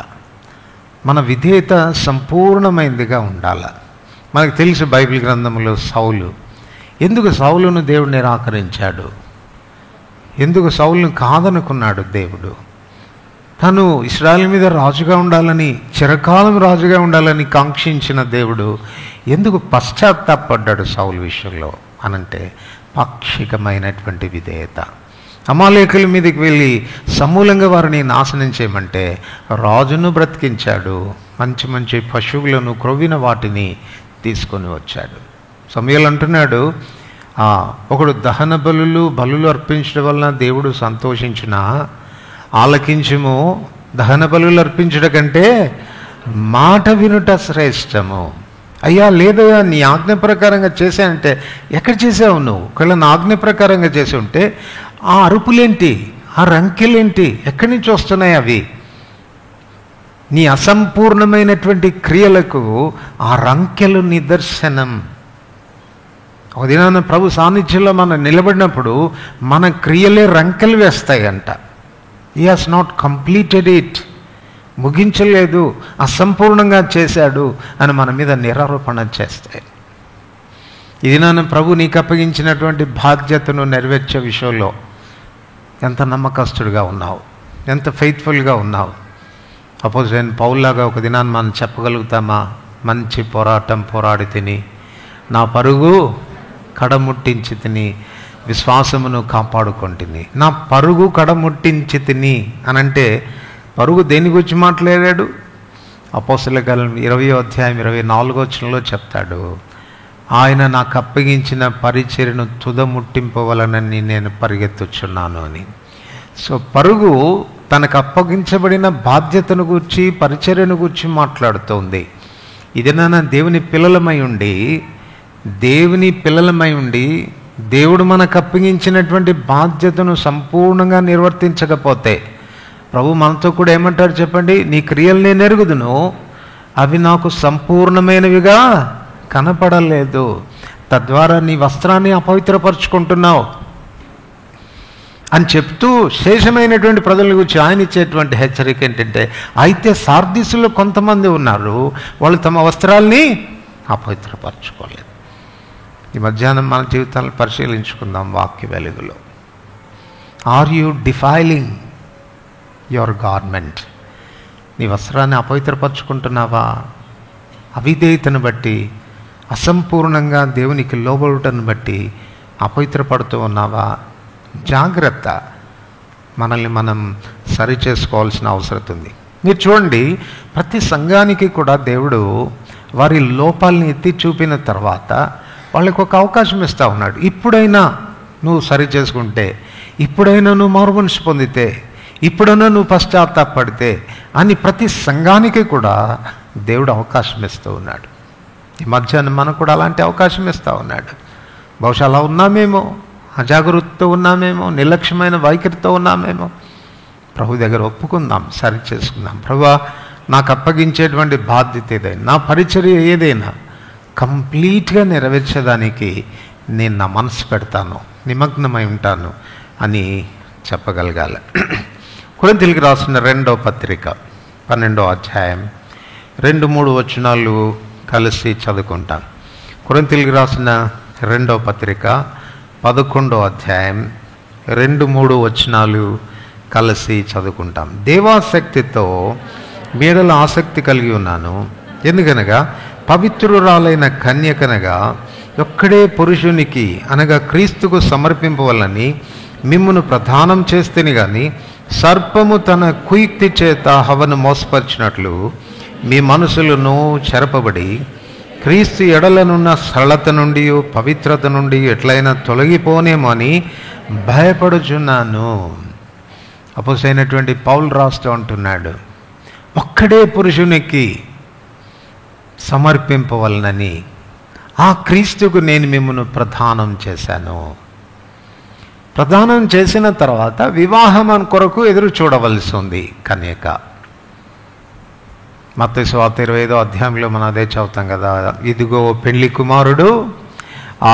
మన విధేయత సంపూర్ణమైనదిగా ఉండాల. మనకు తెలుసు బైబిల్ గ్రంథంలో ఎందుకు సౌలును దేవుడు నిరాకరించాడు, ఎందుకు సౌలును కాదనుకున్నాడు దేవుడు. తను ఇశ్రాయేలు మీద రాజుగా ఉండాలని, చిరకాలం రాజుగా ఉండాలని కాంక్షించిన దేవుడు ఎందుకు పశ్చాత్తాపడ్డాడు సౌలు విషయంలో అనంటే, పాక్షికమైనటువంటి విధేయత. అమాలేకుల మీదకి వెళ్ళి సమూలంగా వారిని నాశనం చేయమంటే రాజును బ్రతికించాడు, మంచి మంచి పశువులను క్రొవ్విన వాటిని తీసుకొని వచ్చాడు. సమూయేలు అంటున్నాడు, ఒకడు దహన బలులు అర్పించడం వలన దేవుడు సంతోషించిన ఆలకించుము, దహన బలులు అర్పించడం కంటే మాట వినుట శ్రేష్టము. అయ్యా లేదయ్యా నీ ఆజ్ఞ ప్రకారంగా చేశానంటే, ఎక్కడ చేసావు నువ్వు? ఒకవేళ నా ఆజ్ఞ ప్రకారంగా చేసి ఉంటే ఆ అరుపులేంటి, ఆ రంకెలేంటి, ఎక్కడి నుంచి వస్తున్నాయి అవి? నీ అసంపూర్ణమైనటువంటి క్రియలకు ఆ రంకెలు నిదర్శనం. ఒక దినాన ప్రభు సాన్నిధ్యంలో మనం నిలబడినప్పుడు మన క్రియలే రంకెలు వేస్తాయంట. He has not completed it, ముగించలేదు, అసంపూర్ణంగా చేశాడు అని మన మీద నిరారోపణ చేస్తాయి. ఇది నన్ను ప్రభు నీకు అప్పగించినటువంటి బాధ్యతను నెరవేర్చే విషయంలో ఎంత నమ్మకస్తుడిగా ఉన్నావు, ఎంత ఫెయిత్ఫుల్గా ఉన్నావు. అపోజిట్ పౌల్లాగా ఒక దినాన్ని మనం చెప్పగలుగుతామా, మంచి పోరాటం పోరాడి తిని నా పరుగు కడముట్టించి తిని విశ్వాసమును కాపాడుకుంటుని. నా పరుగు కడముట్టించి తిని అనంటే పరుగు దేని గురించి మాట్లాడాడు? అపోస్తలుల కార్యం 20వ అధ్యాయం 24వ వచనంలో చెప్తాడు, ఆయన నాకు అప్పగించిన పరిచర్యను తుదముట్టింపవలనని నేను పరిగెత్తుచున్నాను అని. సో పరుగు తనకు అప్పగించబడిన బాధ్యతను గూర్చి, పరిచర్యను గూర్చి మాట్లాడుతోంది. ఇది నాన్న దేవుని పిల్లలమై ఉండి దేవుడు మనకు అప్పగించినటువంటి బాధ్యతను సంపూర్ణంగా నిర్వర్తించకపోతే ప్రభు మనతో కూడా ఏమంటారు చెప్పండి? నీ క్రియలు నేను ఎరుగుదును, అవి నాకు సంపూర్ణమైనవిగా కనపడలేదు, తద్వారా నీ వస్త్రాన్ని అపవిత్రపరుచుకుంటున్నావు అని చెప్తూ శేషమైనటువంటి ప్రజల గురించి ఆయన ఇచ్చేటువంటి హెచ్చరిక ఏంటంటే, అయితే సార్దీసులో కొంతమంది ఉన్నారు, వాళ్ళు తమ వస్త్రాల్ని అపవిత్రపరచుకోలేదు. ఈ మధ్యాహ్నం మన జీవితాలను పరిశీలించుకుందాం వాక్య వెలుగులో. Are you defiling your garment? నీ వస్త్రాన్ని అపవిత్రపరచుకుంటున్నావా? అవిధేయతను బట్టి, అసంపూర్ణంగా దేవునికి లోబడుటను బట్టి అపవిత్రపడుతూ ఉన్నావా? జాగ్రత్త, మనల్ని మనం సరి చేసుకోవాల్సిన అవసరం ఉంది. మీరు చూడండి, ప్రతి సంఘానికి కూడా దేవుడు వారి లోపాలని ఎత్తి చూపిన తర్వాత వాళ్ళకి ఒక అవకాశం ఇస్తూ ఉన్నాడు. ఇప్పుడైనా నువ్వు సరి చేసుకుంటే, ఇప్పుడైనా నువ్వు మారుమనసు పొందితే, ఇప్పుడైనా నువ్వు పశ్చాత్తాపడితే అని ప్రతి సంఘానికి కూడా దేవుడు అవకాశం ఇస్తూ ఉన్నాడు. ఈ మధ్యాహ్నం మనకు కూడా అలాంటి అవకాశం ఇస్తూ ఉన్నాడు. బహుశా అలా ఉన్నామేమో, అజాగరూకతతో ఉన్నామేమో, నిర్లక్ష్యమైన వైఖరితో ఉన్నామేమో. ప్రభు దగ్గర ఒప్పుకుందాం, సరి చేసుకుందాం. ప్రభువా, నాకు అప్పగించేటువంటి బాధ్యత ఏదైనా, నా పరిచర్య ఏదైనా కంప్లీట్గా నెరవేర్చేదానికి నేను నా మనసు పెడతాను, నిమగ్నమై ఉంటాను అని చెప్పగలగాలి. కొరింథీయులకు రాసిన 2వ పత్రిక 12వ అధ్యాయం 2-3 వచనాలు కలిసి చదువుకుంటాం. కొరింథీయులకు రాసిన 2వ పత్రిక 11వ అధ్యాయం 2-3 వచనాలు కలిసి చదువుకుంటాం. దేవాసక్తితో మీడల ఆసక్తి కలిగి ఉన్నాను, ఎందుకనగా పవిత్రురాలైన కన్యకనగా ఒక్కడే పురుషునికి అనగా క్రీస్తుకు సమర్పింపవలని మిమ్మును ప్రదానం చేస్తేనే గాని సర్పము తన కుయుక్తి చేత హవను మోసపరిచినట్లు మీ మనసులను చెరపబడి క్రీస్తు ఎడలనున్న సరళత నుండి పవిత్రత నుండి ఎట్లయినా తొలగిపోనేమో అని భయపడుచున్నాను. అపోస్తలుడైనటువంటి పౌలు రాస్తూ అంటున్నాడు, ఒక్కడే పురుషునికి సమర్పింపవలనని ఆ క్రీస్తుకు నేను మిమ్మల్ని ప్రదానం చేశాను. ప్రదానం చేసిన తర్వాత వివాహం కొరకు ఎదురు చూడవలసి ఉంది కన్యక. మత్తయి సువార్త 25వ అధ్యాయంలో మనం అదే చదువుతాం కదా, ఇదిగో పెళ్లి కుమారుడు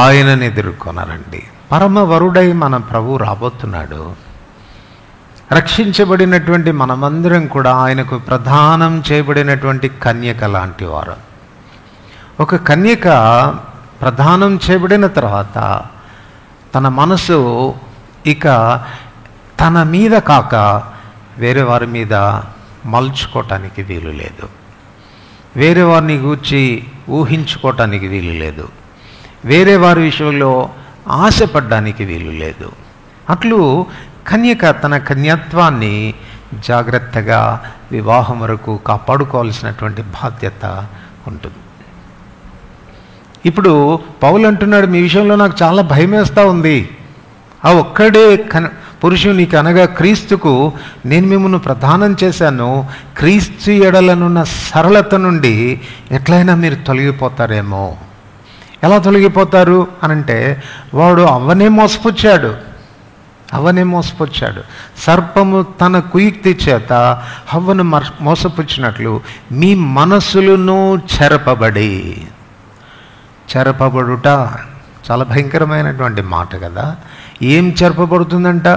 ఆయనను ఎదుర్కొన్నారండి. పరమ వరుడై మన ప్రభు రాబోతున్నాడు. రక్షించబడినటువంటి మనమందరం కూడా ఆయనకు ప్రదానం చేయబడినటువంటి కన్యక లాంటి వారు. ఒక కన్యక ప్రదానం చేయబడిన తర్వాత తన మనసు ఇక తన మీద కాక వేరే వారి మీద మలుచుకోవటానికి వీలు లేదు, వేరే వారిని గూర్చి ఊహించుకోవటానికి వీలు లేదు, వేరే వారి విషయంలో ఆశపడడానికి వీలు లేదు. అట్లు కన్యక తన కన్యత్వాన్ని జాగ్రత్తగా వివాహం వరకు కాపాడుకోవాల్సినటువంటి బాధ్యత ఉంటుంది. ఇప్పుడు పౌలు అంటున్నాడు, మీ విషయంలో నాకు చాలా భయం వేస్తూ ఉంది. ఆ ఒక్కడే పురుషునికి అనగా క్రీస్తుకు నేను మిమ్మల్ని ప్రదానం చేశాను, క్రీస్తు ఎడలనున్న సరళత నుండి ఎట్లయినా మీరు తొలగిపోతారేమో. ఎలా తొలగిపోతారు అనంటే, వాడు అవ్వనే మోసపుచ్చాడు. సర్పము తన కుయుక్తి చేత హవ్వను మోసపుచ్చినట్లు మీ మనసులను చెరపబడుట చాలా భయంకరమైనటువంటి మాట కదా. ఏం చెరపబడుతుందంట?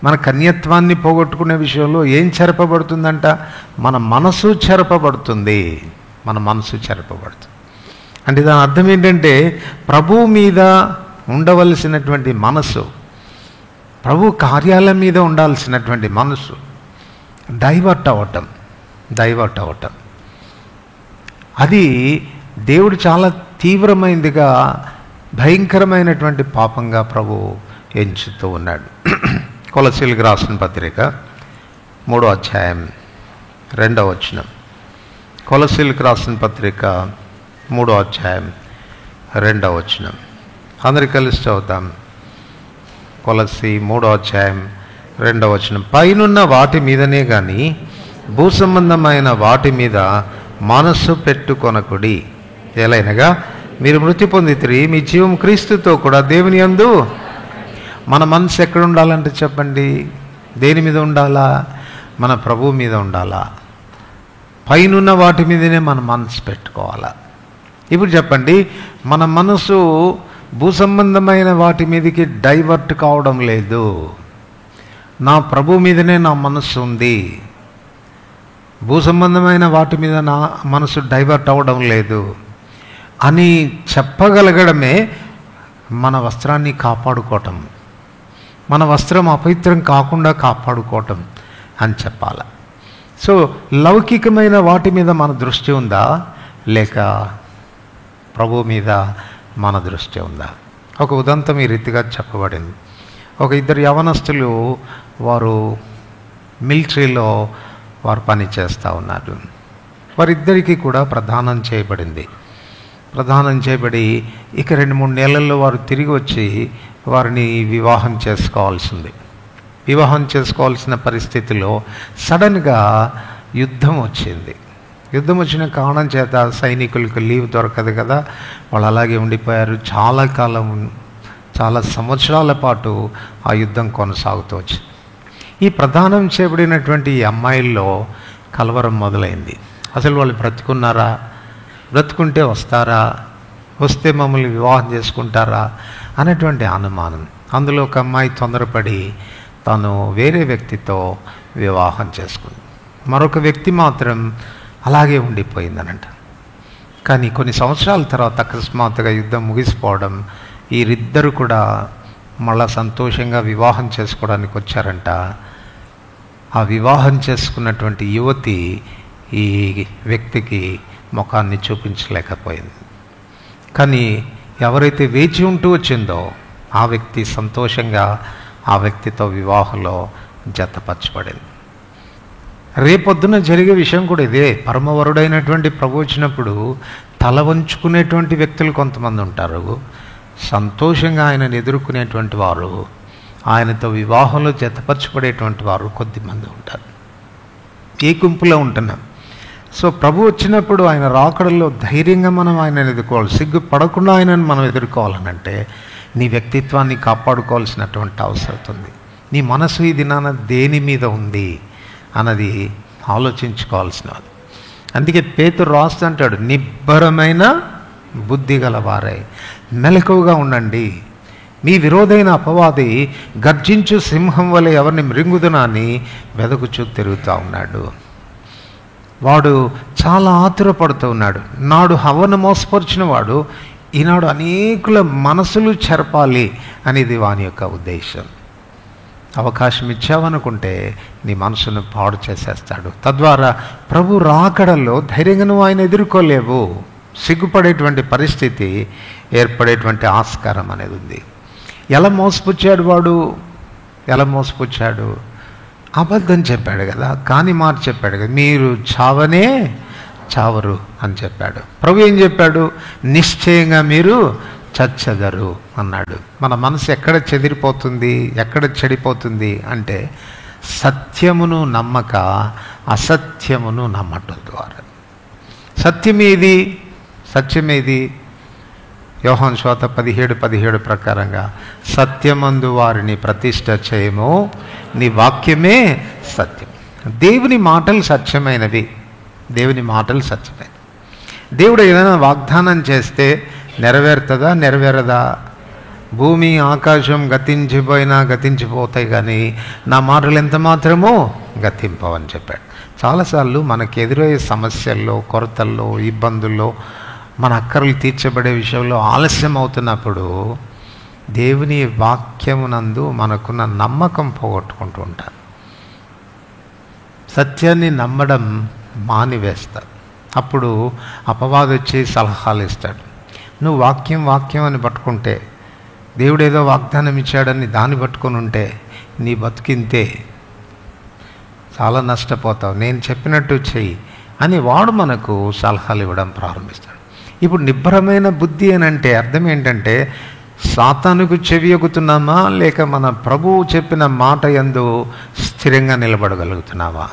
మన కన్యత్వాన్ని పోగొట్టుకునే విషయంలో ఏం చెరపబడుతుందంట? మన మనసు చెరపబడుతుంది. అంటే దాని అర్థం ఏంటంటే, ప్రభువు మీద ఉండవలసినటువంటి మనసు, ప్రభు కార్యాల మీద ఉండాల్సినటువంటి మనసు డైవర్ట్ అవ్వటం అది దేవుడు చాలా తీవ్రమైనదిగా, భయంకరమైనటువంటి పాపంగా ప్రభు ఎంచుతూ ఉన్నాడు. కొలసీయులకు రాసిన పత్రిక 3వ అధ్యాయం 2వ వచనం. కొలస్సీలకు రాసిన పత్రిక 3వ అధ్యాయం 2వ వచనం. అందరికి కలిసి చదువుతాం. కొలస్సీ 3వ అధ్యాయం 2వ వచనం. పైనున్న వాటి మీదనే కానీ భూ సంబంధమైన వాటి మీద మనస్సు పెట్టుకొనకుడి. ఎలైనగా మీరు మృతి పొందితిరి, మీ జీవం క్రీస్తుతో కూడా దేవుని యందు. మన మనసు ఎక్కడ ఉండాలంటే చెప్పండి, దేని మీద ఉండాలా? మన ప్రభువు మీద ఉండాలా? పైనున్న వాటి మీదనే మన మనసు పెట్టుకోవాలా. ఇప్పుడు చెప్పండి, మన మనసు భూ సంబంధమైన వాటి మీదకి డైవర్ట్ కావడం లేదు. నా ప్రభు మీదనే నా మనస్సు ఉంది, భూ సంబంధమైన వాటి మీద నా మనసు డైవర్ట్ అవ్వడం లేదు అని చెప్పగలగడమే మన వస్త్రాన్ని కాపాడుకోవటం, మన వస్త్రం అపవిత్రం కాకుండా కాపాడుకోవటం అని చెప్పాలి. సో లౌకికమైన వాటి మీద మన దృష్టి ఉందా, లేక ప్రభు మీద మన దృష్టి ఉందా? ఒక ఉదంతం ఈ రీతిగా చెప్పబడింది. ఒక ఇద్దరు యవనస్తులు వారు మిలిటరీలో వారు పని చేస్తూ ఉన్నారు. వారిద్దరికీ కూడా ప్రదానం చేయబడింది. ప్రదానం చేయబడి ఇక 2-3 నెలల్లో వారు తిరిగి వచ్చి వారిని వివాహం చేసుకోవాల్సింది. వివాహం చేసుకోవాల్సిన పరిస్థితిలో సడన్గా యుద్ధం వచ్చింది. యుద్ధం వచ్చిన కారణం చేత సైనికులకు లీవ్ దొరకదు కదా, వాళ్ళు అలాగే ఉండిపోయారు. చాలా కాలం, చాలా సంవత్సరాల పాటు ఆ యుద్ధం కొనసాగుతూ వచ్చింది. ఈ ప్రదానం చేయబడినటువంటి ఈ అమ్మాయిల్లో కలవరం మొదలైంది. అసలు వాళ్ళు బ్రతుకున్నారా, బ్రతుకుంటే వస్తారా, వస్తే మమ్మల్ని వివాహం చేసుకుంటారా అనేటువంటి అనుమానం. అందులో ఒక అమ్మాయి తొందరపడి తను వేరే వ్యక్తితో వివాహం చేసుకుంది. మరొక వ్యక్తి మాత్రం అలాగే ఉండిపోయిందనంట. కానీ కొన్ని సంవత్సరాల తర్వాత అకస్మాత్తుగా యుద్ధం ముగిసిపోవడం, వీరిద్దరు కూడా మళ్ళా సంతోషంగా వివాహం చేసుకోవడానికి వచ్చారంట. ఆ వివాహం చేసుకున్నటువంటి యువతి ఈ వ్యక్తికి ముఖాన్ని చూపించలేకపోయింది. కానీ ఎవరైతే వేచి ఉంటూ వచ్చిందో ఆ వ్యక్తి సంతోషంగా ఆ వ్యక్తితో వివాహంలో జతపరచబడింది. రేపొద్దున జరిగే విషయం కూడా ఇదే. పరమవరుడైనటువంటి ప్రభు వచ్చినప్పుడు తల వంచుకునేటువంటి వ్యక్తులు కొంతమంది ఉంటారు, సంతోషంగా ఆయనను ఎదుర్కొనేటువంటి వారు, ఆయనతో వివాహంలో జతపరచబడేటువంటి వారు కొద్దిమంది ఉంటారు. ఏ గుంపులో ఉంటున్నాం. సో ప్రభు వచ్చినప్పుడు ఆయన రాకడల్లో ధైర్యంగా మనం ఆయనను ఎదుర్కోవాలి. సిగ్గుపడకుండా ఆయనను మనం ఎదుర్కోవాలనంటే నీ వ్యక్తిత్వాన్ని కాపాడుకోవాల్సినటువంటి అవసరం ఉంది. నీ మనసు ఈ దినాన దేని మీద ఉంది అన్నది ఆలోచించుకోవాల్సినది. అందుకే పేతురు రాస్తూ అంటాడు, నిబ్బరమైన బుద్ధి గల వారై మెలకువగా ఉండండి. మీ విరోధైన అపవాది గర్జించు సింహం వలె ఎవరిని మృంగుదునా అని వెదకుచూ తిరుగుతూ ఉన్నాడు. వాడు చాలా ఆతురపడుతూ ఉన్నాడు. నాడు హవ్వను మోసపరిచిన వాడు ఈనాడు అనేకుల మనసులు చెరపాలి అనేది వాని యొక్క ఉద్దేశం. అవకాశం ఇచ్చావనుకుంటే నీ మనసును పాడు చేసేస్తాడు. తద్వారా ప్రభు రాకడల్లో ధైర్యంగా నువ్వు ఆయన ఎదుర్కోలేవు. సిగ్గుపడేటువంటి పరిస్థితి ఏర్పడేటువంటి ఆస్కారం అనేది ఉంది. ఎలా మోసపుచ్చాడు వాడు? ఎలా మోసపుచ్చాడు? అబద్ధం చెప్పాడు కదా, కాని మాట చెప్పాడు కదా, మీరు చావనే చావరు అని చెప్పాడు. ప్రభు ఏం చెప్పాడు? నిశ్చయంగా మీరు చచ్చెదరు అన్నాడు. మన మనసు ఎక్కడ చెదిరిపోతుంది, ఎక్కడ చెడిపోతుంది అంటే సత్యమును నమ్మక అసత్యమును నమ్మటం ద్వారా. సత్యమేది? సత్యమేది? యోహాను సువార్త 17:17 ప్రకారంగా సత్యమందు వారిని ప్రతిష్ఠ చేయము, నీ వాక్యమే సత్యం. దేవుని మాటలు సత్యమైనవి. దేవుని మాటలు సత్యమైనవి. దేవుడు ఏదైనా వాగ్దానం చేస్తే నెరవేరుతుందా, నెరవేరదా? భూమి ఆకాశం గతించిపోయినా గతించిపోతాయి, కానీ నా మాటలు ఎంత మాత్రమో గతింపవని చెప్పాడు. చాలాసార్లు మనకు ఎదురయ్యే సమస్యల్లో, కొరతల్లో, ఇబ్బందుల్లో, మన అక్కర్లు తీర్చబడే విషయంలో ఆలస్యం అవుతున్నప్పుడు దేవుని వాక్యమునందు మనకున్న నమ్మకం పోగొట్టుకుంటూ ఉంటారు. సత్యాన్ని నమ్మడం మానివేస్తారు. అప్పుడు అపవాది వచ్చి సలహాలు ఇస్తాడు. నువ్వు వాక్యం వాక్యం అని పట్టుకుంటే, దేవుడు ఏదో వాగ్దానం ఇచ్చాడని దాన్ని పట్టుకొని ఉంటే నీ బతుకింతే, చాలా నష్టపోతావు. నేను చెప్పినట్టు చెయ్యి అని వాడు మనకు సలహాలు ఇవ్వడం ప్రారంభిస్తాడు. ఇప్పుడు నిబ్బరమైన బుద్ధి అని అంటే అర్థం ఏంటంటే, సాతానుకు చెవి ఎగుతున్నామా, లేక మన ప్రభువు చెప్పిన మాట యందు స్థిరంగా నిలబడగలుగుతున్నావా?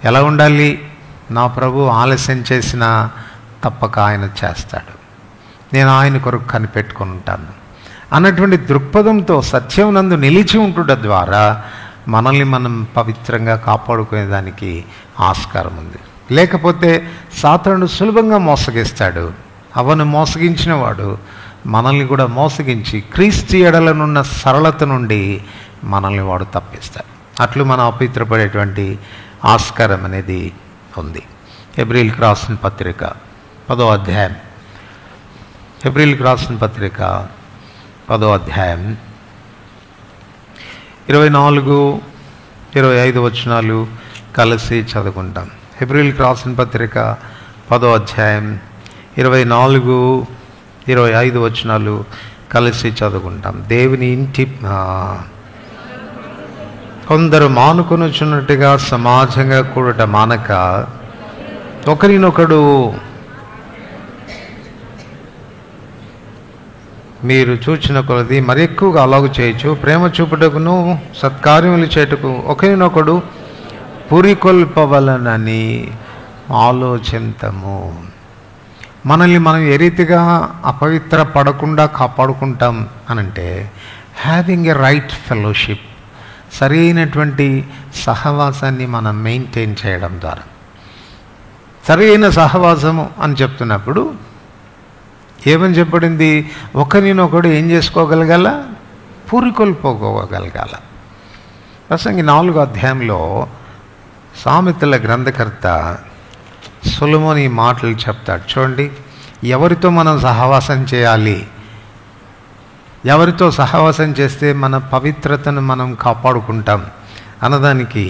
ఎలా ఉండాలి? నా ప్రభు ఆలస్యం చేసినా తప్పక ఆయన చేస్తాడు, నేను ఆయన కొరకు కనిపెట్టుకొని ఉంటాను అన్నటువంటి దృక్పథంతో సత్యం నందు నిలిచి ఉంటుట ద్వారా మనల్ని మనం పవిత్రంగా కాపాడుకునేదానికి ఆస్కారం ఉంది. లేకపోతే సాతానుడు సులభంగా మోసగిస్తాడు. అవను మోసగించిన వాడు మనల్ని కూడా మోసగించి క్రీస్తు ఎడలనున్న సరళత నుండి మనల్ని వాడు తప్పిస్తాడు. అట్లు మనం అపవిత్రపడేటువంటి ఆస్కారం అనేది ఉంది. హెబ్రీయులకు రాసిన పత్రిక 10వ అధ్యాయం, హెబ్రీయులకు రాసిన పత్రిక 10వ అధ్యాయం 24, 25 వచనాలు కలిసి చదువుకుంటాం. హెబ్రీయులకు రాసిన పత్రిక 10వ అధ్యాయం 24, 25 వచనాలు కలిసి చదువుకుంటాం. దేవుని ఇంటి కొందరు మానుకొనుచున్నట్టుగా సమాజంగా కూడట మానక ఒకరినొకడు మీరు చూచిన కొలది మరి ఎక్కువగా అలాగు చేయొచ్చు. ప్రేమ చూపుటకును సత్కార్యములు చేయుటకు ఒకరినొకడు పురికొల్పవలనని ఆలోచింతము. మనల్ని మనం ఏ రీతిగా అపవిత్ర పడకుండా కాపాడుకుంటాం అనంటే, హ్యావింగ్ ఎ రైట్ ఫెలోషిప్, సరైనటువంటి సహవాసాన్ని మనం మెయింటైన్ చేయడం ద్వారా. సరైన సహవాసము అని చెప్తున్నప్పుడు ఏమని చెప్పబడింది? ఒకరినొకడు ఏం చేసుకోగలగాల? పూరికొల్పోగలగాల. ప్రసంగి 4వ అధ్యాయంలో సామెతల గ్రంథకర్త సొలొమోను ఈ మాటలు చెప్తాడు. చూడండి, ఎవరితో మనం సహవాసం చేయాలి, ఎవరితో సహవాసం చేస్తే మన పవిత్రతను మనం కాపాడుకుంటాం అన్నదానికి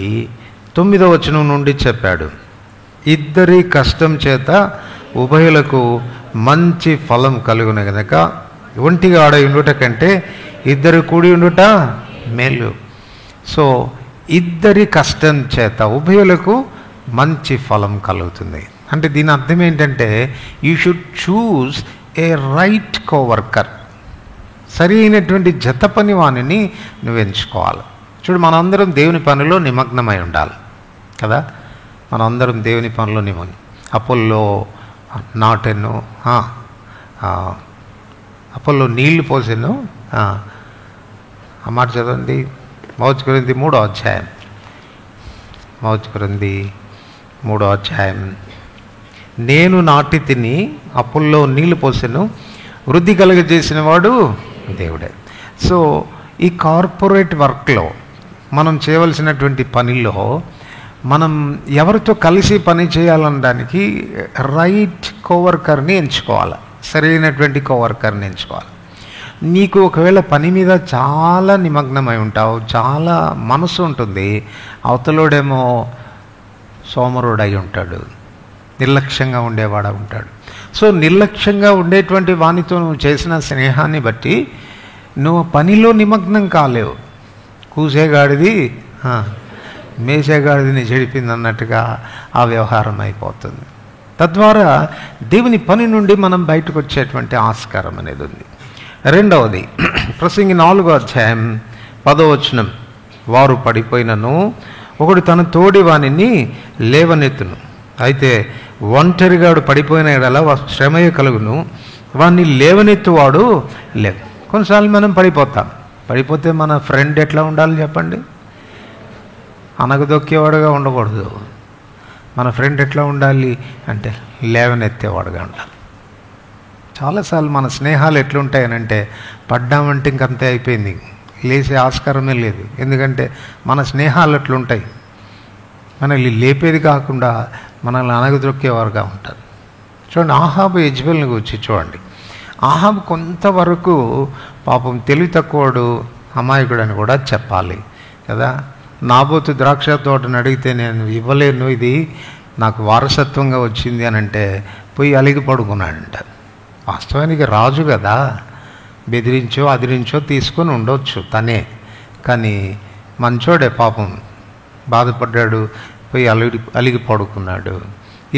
9వ వచనం నుండి చెప్పాడు. ఇద్దరి కష్టం చేత ఉభయులకు మంచి ఫలం కలుగును గనక ఒంటిగా ఆడ ఉండుట కంటే ఇద్దరు కూడి ఉండుట మేలు. సో ఇద్దరి కష్టం చేత ఉభయులకు మంచి ఫలం కలుగుతుంది అంటే దీని అర్థం ఏంటంటే, you should choose A right co-worker. సరి అయినటువంటి జత పని వాణిని నువ్వు ఎంచుకోవాలి. చూడు, మనందరం దేవుని పనిలో నిమగ్నమై ఉండాలి కదా. మనందరం దేవుని పనిలో నిమగ్నం. అపోల్లో నాటెను, అపోల్లో నీళ్లు పోసెను. ఆ మాట చదవండి, మౌజ్ కొరింథీ 3వ అధ్యాయం, మౌజ్ కొరింథీ 3వ అధ్యాయం. నేను నాటి తిని అపోల్లో నీళ్లు పోసెను, వృద్ధి కలుగజేసిన వాడు దేవుడే. సో ఈ కార్పొరేట్ వర్క్లో మనం చేయవలసినటువంటి పనిలో మనం ఎవరితో కలిసి పని చేయాలనడానికి రైట్ కోవర్కర్ని ఎంచుకోవాలి, సరైనటువంటి కోవర్కర్ని ఎంచుకోవాలి. నీకు ఒకవేళ పని మీద చాలా నిమగ్నమై ఉంటావు, చాలా మనసు ఉంటుంది, అవతలోడేమో సోమరుడై ఉంటాడు, నిర్లక్ష్యంగా ఉండేవాడు ఉంటాడు. సో నిర్లక్ష్యంగా ఉండేటువంటి వానితో నువ్వు చేసిన స్నేహాన్ని బట్టి నువ్వు పనిలో నిమగ్నం కాలేవు. కూసేగాడిది మేసేగాడిని చెడిపింది అన్నట్టుగా ఆ వ్యవహారం అయిపోతుంది. తద్వారా దేవుని పని నుండి మనం బయటకు వచ్చేటువంటి ఆస్కారం అనేది ఉంది. రెండవది, ప్రసంగి 4వ అధ్యాయం 10వ వచనం. వారు పడిపోయినను ఒకడు తన తోడి వానిని లేవనెత్తును, అయితే ఒంటరిగాడు పడిపోయిన ఎడల శ్రమయ కలుగును, వాడిని లేవనెత్తువాడు లేవు. కొన్నిసార్లు మనం పడిపోతాం. పడిపోతే మన ఫ్రెండ్ ఎట్లా ఉండాలి చెప్పండి? అనగదొక్కేవాడుగా ఉండకూడదు. మన ఫ్రెండ్ ఎట్లా ఉండాలి అంటే లేవనెత్తేవాడుగా ఉండాలి. చాలాసార్లు మన స్నేహాలు ఎట్లుంటాయనంటే, పడ్డామంటే ఇంకంతే అయిపోయింది, లేచే ఆస్కారమే లేదు. ఎందుకంటే మన స్నేహాలు అట్లుంటాయి, మనల్ని లేపేది కాకుండా మనల్ని అనగదొక్కేవారుగా ఉంటారు. చూడండి, ఆహాబు యెజెబెల్ని గురించి చూడండి. ఆహాబు కొంతవరకు పాపం తెలివి తక్కువడు, అమాయకుడు అని కూడా చెప్పాలి కదా. నాబోతు ద్రాక్ష తోటను అడిగితే నేను ఇవ్వలేను, ఇది నాకు వారసత్వంగా వచ్చింది అని అంటే పోయి అలిగి పడుకున్నాడంట. వాస్తవానికి రాజు కదా, బెదిరించో అదిరించో తీసుకొని ఉండొచ్చు తనే, కానీ మంచోడే పాపం, బాధపడ్డాడు, పోయి అలిగి పడుకున్నాడు.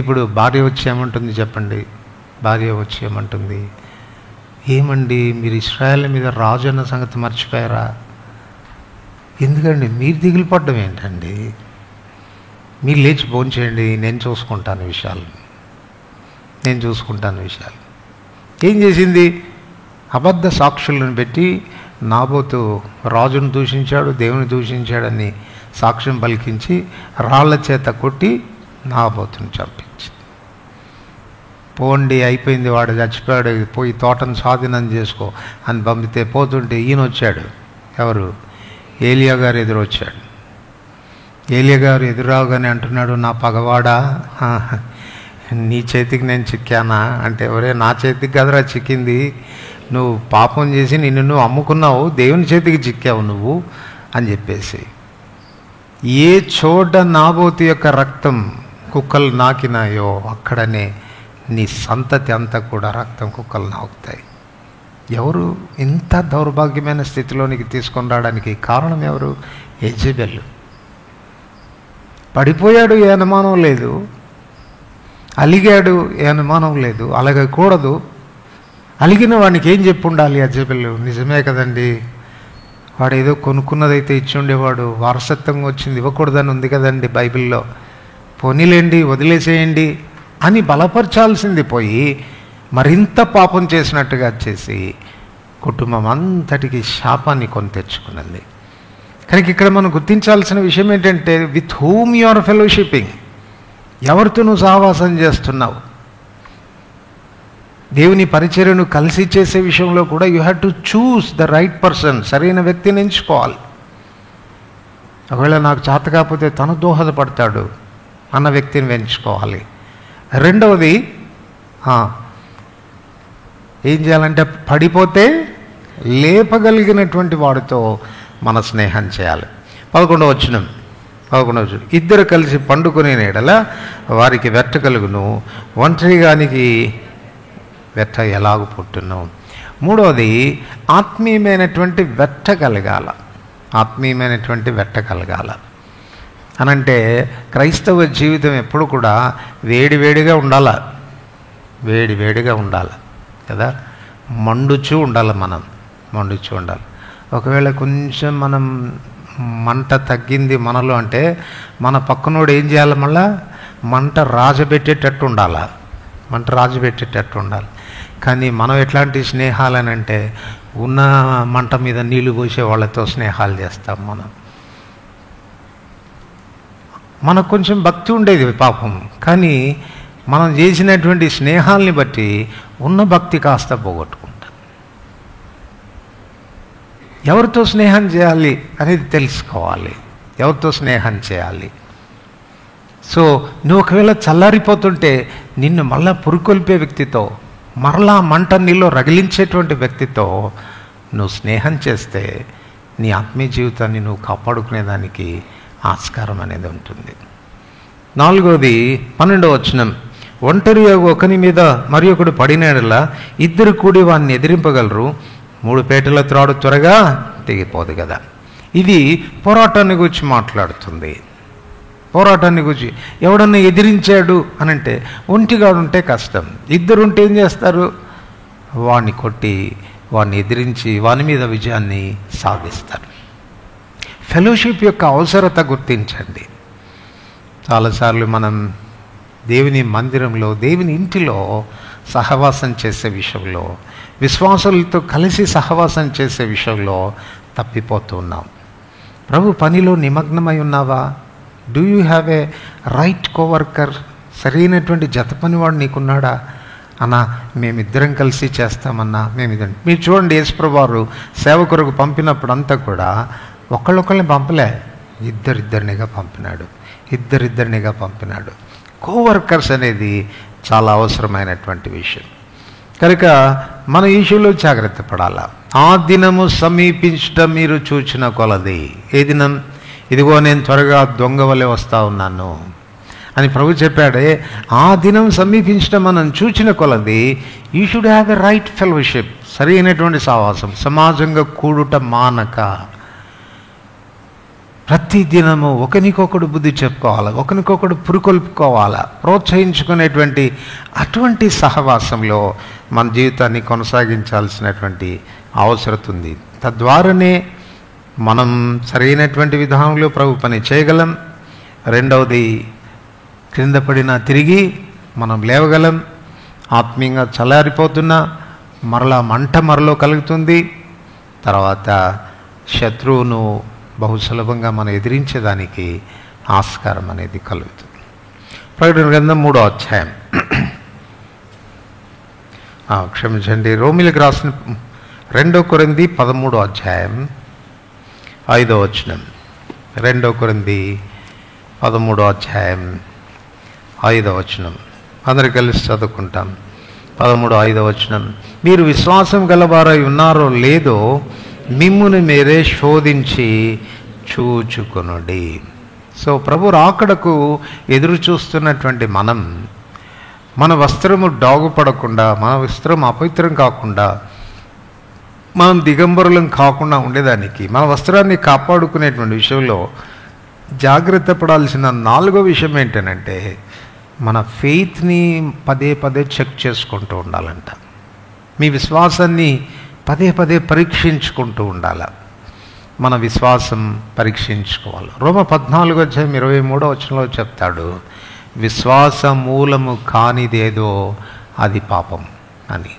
ఇప్పుడు భార్య వచ్చి ఏమంటుంది చెప్పండి? భార్య వచ్చి ఏమంటుంది? ఏమండి, మీరు ఇశ్రాయేల్ మీద రాజు అన్న సంగతి మర్చిపోయారా? ఎందుకండి మీరు దిగులు పడ్డం ఏంటండి? మీరు లేచి భోంచేయండి, నేను చూసుకుంటాను విషయాలు. ఏం చేసింది? అబద్ధ సాక్షులను పెట్టి నాబోతు రాజును దూషించాడు, దేవుని దూషించాడని సాక్ష్యం పలికించి రాళ్ల చేత కొట్టి నాబోతుని చంపించి, పోండి అయిపోయింది, వాడు చచ్చిపోయాడు, పోయి తోటను స్వాధీనం చేసుకో అని పంపితే పోతుంటే ఈయన వచ్చాడు. ఎవరు? ఏలియా గారు ఎదురొచ్చాడు. ఏలియా గారు ఎదురాగానే అంటున్నాడు, నా పగవాడా, నీ చేతికి నేను చిక్కానా అంటే, ఎవరే నా చేతికి కదరా చిక్కింది, నువ్వు పాపం చేసి నిన్ను నువ్వు అమ్ముకున్నావు, దేవుని చేతికి చిక్కావు నువ్వు అని చెప్పేసి. ఏ చోట నాబోతు యొక్క రక్తం కుక్కలు నాకినాయో అక్కడనే నీ సంతతి అంతా కూడా రక్తం కుక్కలు నాకుతాయి. ఎవరు ఇంత దౌర్భాగ్యమైన స్థితిలోనికి తీసుకొని రావడానికి కారణం ఎవరు? యెజెబెల్. పడిపోయాడు, ఏ అనుమానం లేదు. అలిగాడు, ఏ అనుమానం లేదు. అలగకూడదు. అలిగిన వాడికి ఏం చెప్పి ఉండాలి యెజెబెల్? నిజమే కదండి, వాడు ఏదో కొనుక్కున్నదైతే ఇచ్చి ఉండేవాడు, వారసత్వంగా వచ్చింది ఇవ్వకూడదని ఉంది కదండి బైబిల్లో, పోనీలేండి వదిలేసేయండి అని బలపరచాల్సింది పోయి మరింత పాపం చేసినట్టుగా చేసి కుటుంబం అంతటికి శాపాన్ని కొని తెచ్చుకున్నది. కనుక ఇక్కడ మనం గుర్తించాల్సిన విషయం ఏంటంటే, విత్ హూమ్ యు ఆర్ ఫెలోషిప్పింగ్, ఎవరితో నువ్వు సహవాసం చేస్తున్నావు. దేవుని పరిచర్యను కలిసి చేసే విషయంలో కూడా you have to choose the right person, సరైన వ్యక్తిని ఎంచుకోవాలి. ఒకవేళ నాకు చేత కాకపోతే తను దోహదపడతాడు అన్న వ్యక్తిని ఎంచుకోవాలి. రెండవది ఏం చేయాలంటే, పడిపోతే లేపగలిగినటువంటి వాడితో మన స్నేహం చేయాలి. 11వ వచనం, ఇద్దరు కలిసి పండుకునే ఎడల వారికి వెట్ట కలుగును, ఒంటరిగానికి వెట్ట ఎలాగూ పుట్టును. మూడవది ఆత్మీయమైనటువంటి వెట్ట కలగాల. అనంటే క్రైస్తవ జీవితం ఎప్పుడు కూడా వేడివేడిగా ఉండాలి కదా, మండుచూ ఉండాలి. ఒకవేళ కొంచెం మనం మంట తగ్గింది మనలో అంటే మన పక్కనోడు ఏం చేయాలి? మళ్ళా మంట రాజబెట్టేటట్టు ఉండాలి. కానీ మనం ఎట్లాంటి స్నేహాలని అంటే, ఉన్న మంట మీద నీళ్లు పోసే వాళ్ళతో స్నేహాలు చేస్తాం. మనకు కొంచెం భక్తి ఉండేది పాపం, కానీ మనం చేసినటువంటి స్నేహాల్ని బట్టి ఉన్న భక్తి కాస్త పోగొట్టుకుంటాం. ఎవరితో స్నేహం చేయాలి అనేది తెలుసుకోవాలి. ఎవరితో స్నేహం చేయాలి? సో నువ్వు ఒకవేళ చల్లారిపోతుంటే నిన్ను మళ్ళా పురుకొల్పే వ్యక్తితో, మరలా మంట నీలో రగిలించేటువంటి వ్యక్తితో నువ్వు స్నేహం చేస్తే నీ ఆత్మీయ జీవితాన్ని నువ్వు కాపాడుకునేదానికి ఆస్కారం అనేది ఉంటుంది. 4వది 12వ వచనం, ఒంటరిగా ఒకని మీద మరి ఒకడు పడినలా ఇద్దరు కూడి వాడిని ఎదిరింపగలరు, 3 పేటల త్రాడు త్వరగా తెగిపోదు కదా. ఇది పోరాటాన్ని గురించి మాట్లాడుతుంది. పోరాటాన్ని గురించి ఎవడన్నా ఎదిరించాడు అనంటే, ఒంటిగా ఉంటే కష్టం, ఇద్దరుంటే ఏం చేస్తారు? వాడిని కొట్టి వాడిని ఎదిరించి వాని మీద విజయాన్ని సాధిస్తారు. ఫెలోషిప్ యొక్క అవసరత గుర్తించండి. చాలాసార్లు మనం దేవుని మందిరంలో, దేవుని ఇంటిలో సహవాసం చేసే విషయంలో, విశ్వాసులతో కలిసి సహవాసం చేసే విషయంలో తప్పిపోతూ ఉన్నాం. ప్రభు పనిలో నిమగ్నమై ఉన్నావా? Do you have a right co-worker? సరైనటువంటి జత పనివాడు నీకున్నాడా? అన్నా మేమిద్దరం కలిసి చేస్తామన్నా మేమిద్దరం. మీరు చూడండి, యేసుప్రభు వారు సేవ కొరకు పంపినప్పుడు అంతా కూడా ఒకళ్ళొకళ్ళని పంపలే, ఇద్దరిద్దరినిగా పంపినాడు. కోవర్కర్స్ అనేది చాలా అవసరమైనటువంటి విషయం. కనుక మన ఈ విషయంలో జాగ్రత్త పడాలా. ఆ దినము సమీపించటం మీరు చూచిన కొలది. ఏ దినం? ఇదిగో నేను త్వరగా దొంగ వలె వస్తా ఉన్నాను అని ప్రభు చెప్పాడే. ఆ దినం సమీపించడం మనం చూచిన కొలది you should have a right fellowship, సరైనటువంటి సహవాసం, సమాజంగా కూడుట మానక. ప్రతి దినము ఒకరికొకడు బుద్ధి చెప్పుకోవాలా, ఒకరికొకడు పురుకొల్పుకోవాలా, ప్రోత్సహించుకునేటువంటి అటువంటి సహవాసంలో మన జీవితాన్ని కొనసాగించాల్సినటువంటి అవసరం ఉంది. తద్వారానే మనం సరైనటువంటి విధానంలో ప్రభు పని చేయగలం. రెండవది, క్రింద పడినా తిరిగి మనం లేవగలం. ఆత్మీయంగా చల్లారిపోతున్నా మరలా మంట మరలో కలుగుతుంది. తర్వాత శత్రువును బహు సులభంగా మనం ఎదిరించేదానికి ఆస్కారం అనేది కలుగుతుంది. ప్రకటన గ్రంథం 3వ అధ్యాయం, క్షమించండి, రోమిలకు రాసిన 2 కొరింథీ 13వ అధ్యాయం 5వ వచనం. 2 కొరింథీ 13వ అధ్యాయం 5వ వచనం. అందరు కలిసి చదువుకుంటాం. 13:5 వచనం. మీరు విశ్వాసం గలవారై ఉన్నారో లేదో మిమ్మును మీరే శోధించి చూచుకొనుడి. సో ప్రభు రాకడకు ఎదురు చూస్తున్నటువంటి మనం, మన వస్త్రము డాగుపడకుండా, మన వస్త్రం అపవిత్రం కాకుండా, మనం దిగంబరులం కాకుండా ఉండేదానికి మన వస్త్రాన్ని కాపాడుకునేటువంటి విషయంలో జాగ్రత్త పడాల్సిన 4వ విషయం ఏంటనంటే, మన ఫెయిత్ని పదే పదే చెక్ చేసుకుంటూ ఉండాలంట. మీ విశ్వాసాన్ని పదే పదే పరీక్షించుకుంటూ ఉండాల. మన విశ్వాసం పరీక్షించుకోవాలి. రోమ 14:23 వచనంలో చెప్తాడు, విశ్వాస మూలము కానిదేదో అది పాపం అని.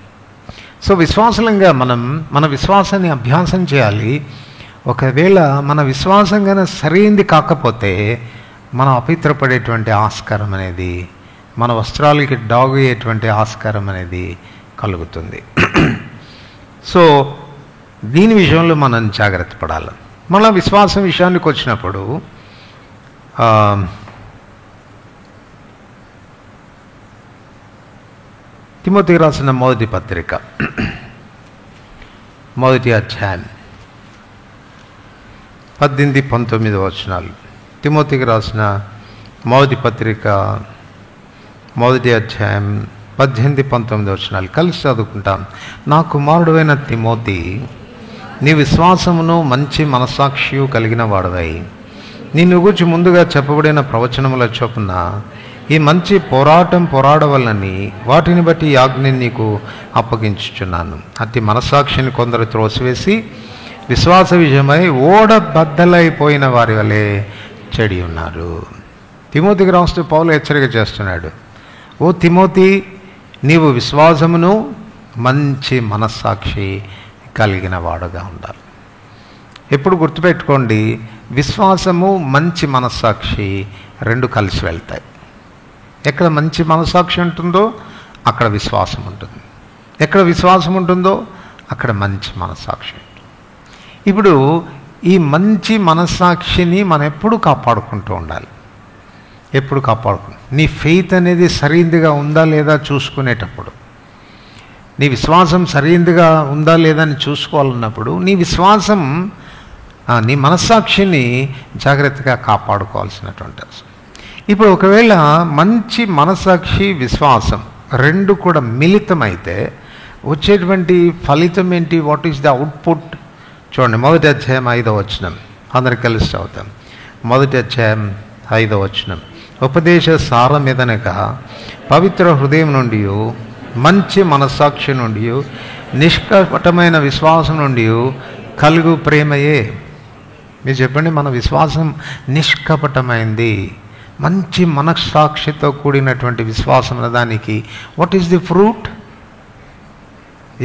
సో విశ్వాసంగా మనం మన విశ్వాసాన్ని అభ్యాసం చేయాలి. ఒకవేళ మన విశ్వాసం కన్నా సరైంది కాకపోతే మనం అపవిత్రపడేటువంటి ఆస్కారం అనేది, మన వస్త్రాలకి డాగు అయ్యేటువంటి ఆస్కారం అనేది కలుగుతుంది. సో దీని విషయంలో మనం జాగ్రత్త పడాలి. మన విశ్వాసం విషయానికి వచ్చినప్పుడు తిమోతికి రాసిన మొదటి పత్రిక 1వ అధ్యాయం 18-19 వచనాలు. తిమోతికి రాసిన మొదటి పత్రిక 1వ అధ్యాయం 18-19 వచనాలు కలిసి చదువుకుంటాం. నా కుమారుడైన తిమోతి, నీ విశ్వాసమును మంచి మనస్సాక్షియు కలిగిన వాడవై నిన్ను గురించి ముందుగా చెప్పబడిన ప్రవచనముల చొప్పున ఈ మంచి పోరాటం పోరాడవలనని వాటిని బట్టి ఈ ఆజ్ఞని నీకు అప్పగించుచున్నాను. అతి మనస్సాక్షిని కొందరు త్రోసివేసి విశ్వాస విషయమై ఓడబద్దలైపోయిన వారి వలె చెడి ఉన్నారు. తిమోతికి రాస్తూ పౌలు హెచ్చరిక చేస్తున్నాడు, ఓ తిమోతి, నీవు విశ్వాసమును మంచి మనస్సాక్షి కలిగిన వాడుగా ఉండాలి. ఎప్పుడు గుర్తుపెట్టుకోండి, విశ్వాసము మంచి మనస్సాక్షి 2 కలిసి వెళ్తాయి. ఎక్కడ మంచి మనస్సాక్షి ఉంటుందో అక్కడ విశ్వాసం ఉంటుంది, ఎక్కడ విశ్వాసం ఉంటుందో అక్కడ మంచి మనస్సాక్షి ఉంటుంది. ఇప్పుడు ఈ మంచి మనస్సాక్షిని మనం ఎప్పుడు కాపాడుకుంటూ ఉండాలి. ఎప్పుడు కాపాడుకుంటు నీ ఫెయిత్ అనేది సరైనదిగా ఉందా లేదా చూసుకునేటప్పుడు, నీ విశ్వాసం సరైనదిగా ఉందా లేదా అని చూసుకోవాలన్నప్పుడు నీ విశ్వాసం, నీ మనస్సాక్షిని జాగ్రత్తగా కాపాడుకోవాల్సినటువంటి అవసరం. ఇప్పుడు ఒకవేళ మంచి మనస్సాక్షి విశ్వాసం 2 కూడా మిళితమైతే వచ్చేటువంటి ఫలితం ఏంటి? What is the output? చూడండి, 1వ అధ్యాయం 5వ వచనం. అందరికి కలిసి చదువుతాం. 1వ అధ్యాయం 5వ వచనం. ఉపదేశ సారం ఎదనక పవిత్ర హృదయం నుండి, మంచి మనస్సాక్షి నుండి, నిష్కపటమైన విశ్వాసం నుండి కలుగు ప్రేమయే. మీరు చెప్పండి, మన విశ్వాసం నిష్కపటమైంది, మంచి మనస్సాక్షితో కూడినటువంటి విశ్వాసం దానికి వాట్ ఈస్ ది ఫ్రూట్?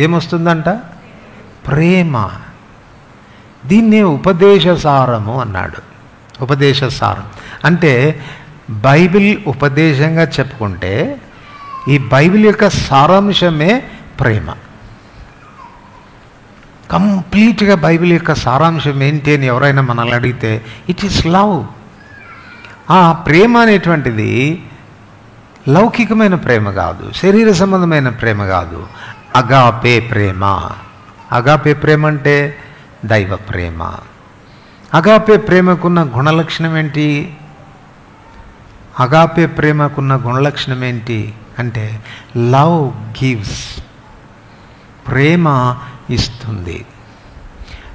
ఏమొస్తుందంట? ప్రేమ. దీన్నే ఉపదేశ సారము అన్నాడు. ఉపదేశ సారం అంటే బైబిల్ ఉపదేశంగా చెప్పుకుంటే ఈ బైబిల్ యొక్క సారాంశమే ప్రేమ. కంప్లీట్గా బైబిల్ యొక్క సారాంశం ఏంటి అని ఎవరైనా మనల్ని అడిగితే ఇట్ ఈస్ లవ్. ఆ ప్రేమ అనేటువంటిది లౌకికమైన ప్రేమ కాదు, శరీర సంబంధమైన ప్రేమ కాదు, అగాపే ప్రేమ. అగాపే ప్రేమ అంటే దైవ ప్రేమ. అగాపే ప్రేమకున్న గుణలక్షణం ఏంటి? అగాపే ప్రేమకున్న గుణలక్షణం ఏంటి అంటే లవ్ గివ్స్. ప్రేమ ఇస్తుంది.